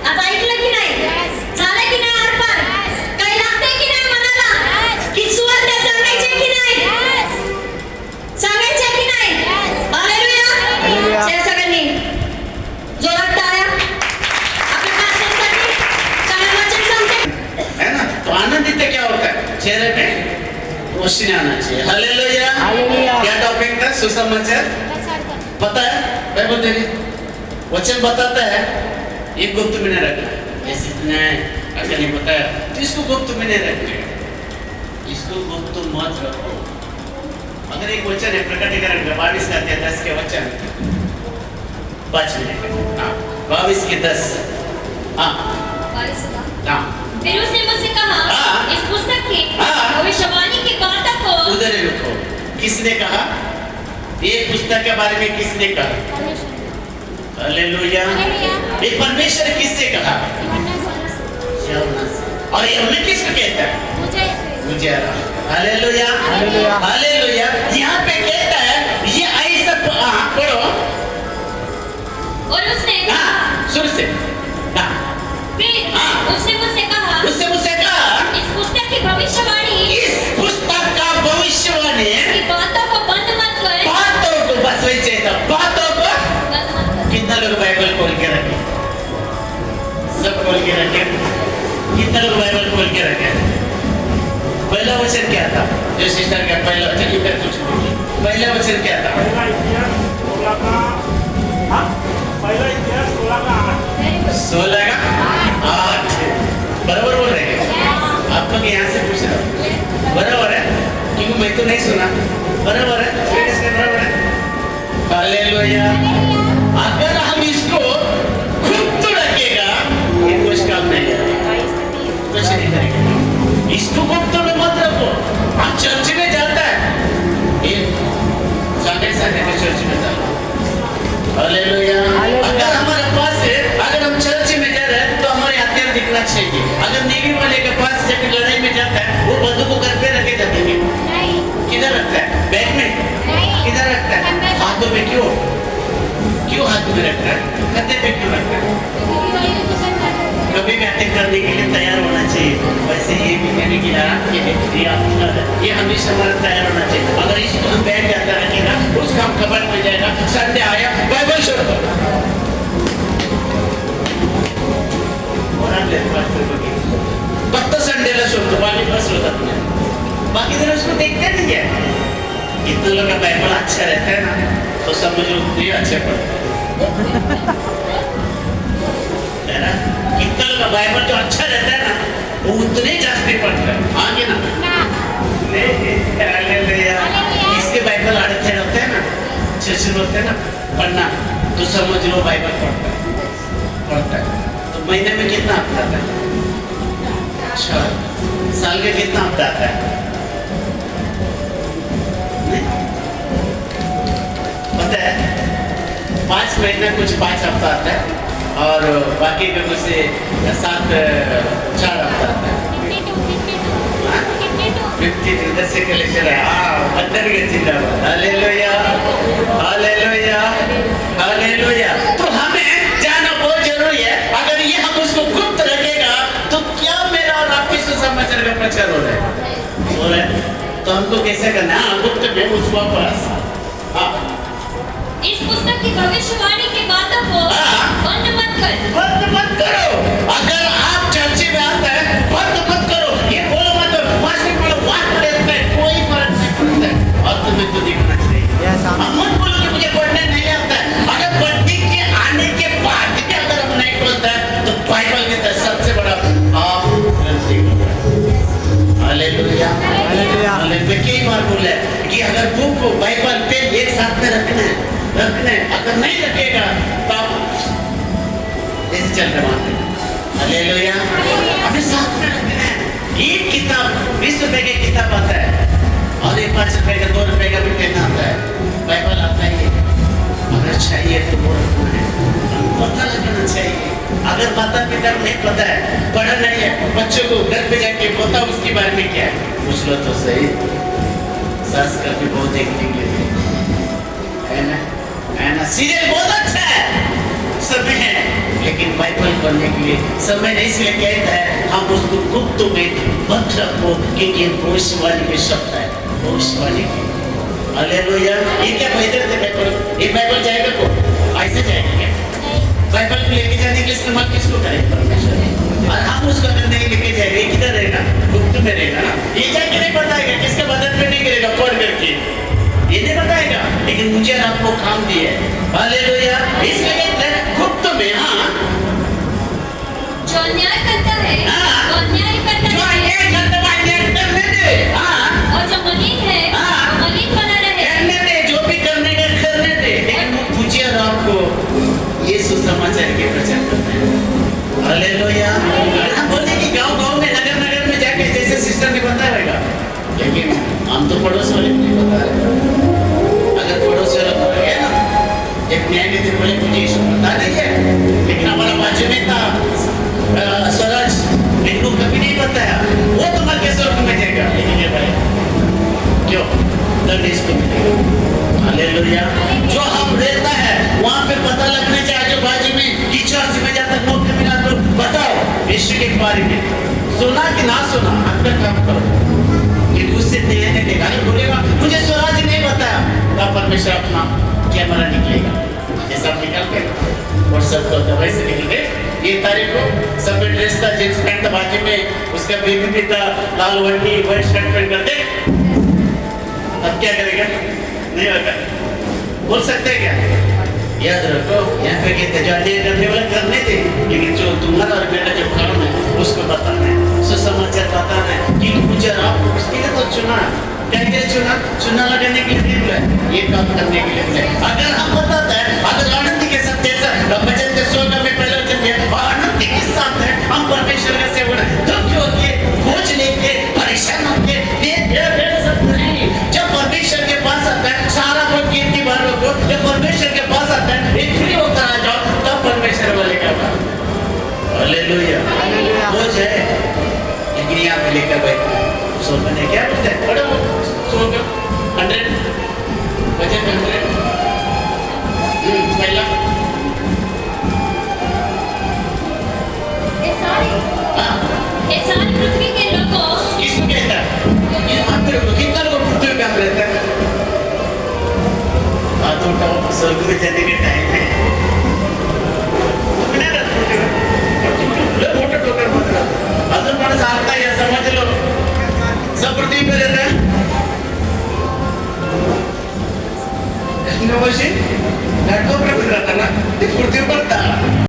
[SPEAKER 2] आज ऐकलं की नाही? झालं की नाही आरपार? काही लागतंय की नाही मनाला? की सुवार्ता सांगायची की नाही? सांगायची की नाही? हालेलुया। त्या सगळ्यांनी जोरात टाळ्या आपल्या पास्टरसाठी, चांगलं वचन सांगते,
[SPEAKER 3] है ना। तो आनंदित क्या होता है? चेहरे पे रोशनी आना चाहिए। हालेलुया। क्या टॉपिक था? सुसमाचार। पता है बाइबल तेरी वचन बताता है, ये गुप्त में नहीं रखना। ऐसे इतना अगर नहीं पता है तो इसको गुप्त में नहीं रखना, इसको गुप्त मत रखो। अगर एक वचन है प्रकटीकरण का 22 का 10 के वचन 5 मिनट, हाँ 22 के 10, हाँ हाँ।
[SPEAKER 2] फिर उसने मुझसे कहा,
[SPEAKER 3] हाँ।
[SPEAKER 2] इस पुस्तक की
[SPEAKER 3] हाँ।
[SPEAKER 2] भविष्यवाणी की बातों को,
[SPEAKER 3] उधर ही रुको। किसने कहा? ये पुस्तक के बारे में किसने कहा? हालेलुया। ये परमेश्वर किससे कहा? यूहन्ना से। और यूहन्ना किसको कहता है? मुझे। Hallelujah hallelujah. यहाँ पे कहता है ये ऐसा पढ़ो।
[SPEAKER 2] और उसने
[SPEAKER 3] हाँ सुर से। हाँ
[SPEAKER 2] फिर
[SPEAKER 3] हाँ।
[SPEAKER 2] उसने मुझसे कहा, इस पुस्तक की भविष्यवाणी,
[SPEAKER 3] इस पुस्तक का भविष्यवाणी
[SPEAKER 2] की बातों को बंद मत कर,
[SPEAKER 3] बातों को बस वही चाहिए, बातों को।
[SPEAKER 2] बंद मत कर।
[SPEAKER 3] कितना लोग बाइबल खोल के रखे? सब खोल के रखे। कितना लोग बाइबल खोल के रखे? पहला वचन क्या था? जो सिस्टर का पहला वचन, इधर कुछ बोलिए। पहला वचन क्या था?
[SPEAKER 4] पहिला इतिहास 16 का
[SPEAKER 3] 8 बराबर बोल रहे हैं आप लोग? यहाँ से पूछ रहे हो बराबर है, क्योंकि मैं तो नहीं सुना। बराबर है, बराबर है। हालेलुया। अगर हम इसको खुद तो रखेगा, ये कुछ काम नहीं है, कुछ नहीं करेगा। इसको गुप्त में रहता है, कंधे पे क्यों रखता है? कभी भी अटैक करने के लिए तैयार होना चाहिए। वैसे ये भी मैंने किया कि ये हमेशा हमारा तैयार होना चाहिए। अगर इसको हम बैग के अंदर रखेगा, उसका हम कबर में जाएगा, संडे आया बाइबल शुरू करो। फक्त संडेला शोधतो, बाकी बस शोधत नाही। बाकी दिन उसको देखते नहीं है। कितने लोग का बाइबल अच्छा रहता है ना, तो समझ लो उतने ही अच्छे पढ़ते है ना। कितना लोग का बाइबल जो अच्छा रहता है ना, वो उतने जास्ती पढ़ते हैं। आगे ना इसके बाइबल अड़ते होते हैं ना, छिछल होते हैं ना पढ़ना, तो समझ लो बाइबल पढ़ता है। तो महीने में कितना हफ्ता आता है? अच्छा, साल के कितना हफ्ता आता है? पता है 5 महीना कुछ 5 हफ्ता आता है और बाकी का कुछ 4 हफ्ता आता है। 52 10 से कलेक्शन है। अंदर के जिंदाबाद, हालेलुया हालेलुया हालेलुया। तो हमें जाना बहुत जरूरी है। अगर ये हम उसको गुप्त रखेगा तो क्या मेरा और आपकी सुसमाचार का प्रचार हो रहा है? तो हमको कैसे करना है? गुप्त में उसको वापस
[SPEAKER 2] इस पुस्तक की भविष्यवाणी की बातों को बंद मत
[SPEAKER 3] करो। अगर आप चर्चे में आता है बंद मत करो, ये बोलो मत, कोई फर्क नहीं पड़ता है। और तुम्हें तो देखना चाहिए। मत बोलो कि मुझे पढ़ने नहीं आता है। अगर पढ़ने के आने के बाद भी अगर हम नहीं बोलता है तो बाइबल के तरह सबसे बड़ा आप गलती कर रहे हैं। Hallelujah hallelujah. कई बार बोला है कि अगर बुक को बाइबल पेन एक साथ में रखना है, अगर नहीं रखेगा तो आप ऐसे चल रहे वहां पे। हालेलुया। अपने साथ में रखना है। एक किताब 20 रुपए की किताब आता है और एक 5 रुपए का 2 रुपए का भी पेन आता है, बाइबल आता है। अगर चाहिए तो वो रखना है, पता लगाना चाहिए। अगर माता पिता को नहीं पता है, पढ़ा नहीं है, बच्चों को घर पे जाके बताओ उसके बारे में क्या है, पूछ लो तो सही। सास का भी बहुत देखने के लिए है ना, सीरियल बहुत अच्छा है, समय है, लेकिन बाइबल पढ़ने के लिए समय नहीं। इसलिए कहता है हम उसको गुप्त में मत रखो, क्योंकि भविष्यवाणी में शब्द है, भविष्यवाणी की। हालेलुया। ये क्या बेहतर थे बाइबल? ये बाइबल जाएगा को ऐसे जाएगा क्या? बाइबल को लेके जाने के लिए इस्तेमाल किसको करेंगे? परमेश्वर। और हम उसको अगर नहीं लेके जाएंगे, किधर रहेगा? गुप्त में रहेगा ना। ये जाके नहीं बताएगा, किसके मदद में नहीं करेगा पढ़ करके, ये नहीं बताएगा। लेकिन मुझे आपको काम दिया है। हालेलुया। इसलिए गुप्त में
[SPEAKER 2] जो अन्याय करता है वो अन्याय करता है, और जो मलिन है वो मलिन बना रहे।
[SPEAKER 3] जो भी करने का करने दे, लेकिन मुझे और आपको ये सुसमाचार के प्रचार करना है। हालेलुया। हम बोले कि गांव-गांव में नगर-नगर में जाके जैसे सिस्टर ने बताएगा, लेकिन हम तो पड़ोस वाले नहीं बता रहे। अगर पड़ोस वाला बताया ना, एक न्यायाधीश बोले मुझे इसको बता दीजिए, लेकिन हमारा बाजू में था स्वराज, इनको कभी नहीं बताया, वो तुम्हारे कैसे स्वर्ग में जाएगा? लेकिन ये भाई क्यों दर्द इसको मिलेगा। हालेलुया। जो हम रहता है वहाँ पे पता लगना चाहिए। आजू बाजू में की चर्च में जाता मौका मिला तो बताओ यीशु के बारे में, सुना कि ना सुना, अपना काम करो। कि उससे देने देगा नहीं बोलेगा मुझे स्वराज नहीं बताया, तो परमेश्वर अपना कैमरा निकलेगा, ये सब निकल के और सब तो दवाई से निकल गए। ये तारीख को सब ड्रेस था, जींस पैंट था, बाजू में उसका बेबी भी था, लाल वंडी व्हाइट शर्ट पहन कर दे। अब क्या करेगा? नहीं होगा। बोल सकते हैं क्या? याद रखो, यहाँ पे कहते जो अन्याय करने वाले करने थे, लेकिन जो तुम्हारा और मेरा जो काम है उसको बताना है, सुसमाचार बताना है। कि मुझे आपको उसके लिए तो चुना, क्या के लिए चुना? चुना लगाने के लिए नहीं बुलाया, ये काम करने के लिए बुलाया। अगर हम बताते हैं, अगर आनंद के साथ जैसा भजन के सोना में पहले वचन दिया, आनंद के साथ है हम परमेश्वर का सेवक हैं, तो क्यों होके खोज लेके परेशान होके बैठ सकते नहीं। जब परमेश्वर के पास आता है सारा कुछ कीर्ति बालों को, जब परमेश्वर के पास आता है एक फ्री होकर आ जाओ, तब परमेश्वर वाले का बात। हालेलुया। वो है, लेकिन यहाँ पे लेकर बैठना सोना ने क्या बोलते हैं? बड़ा सोगा 100 वजन 100 पहला
[SPEAKER 2] ये सारी पृथ्वी के लोगों
[SPEAKER 3] किसको कहता है? ये आप मेरे को कितना लोग पृथ्वी पे आप रहता है? हाँ तो स्वर्ग में जाने के टाइम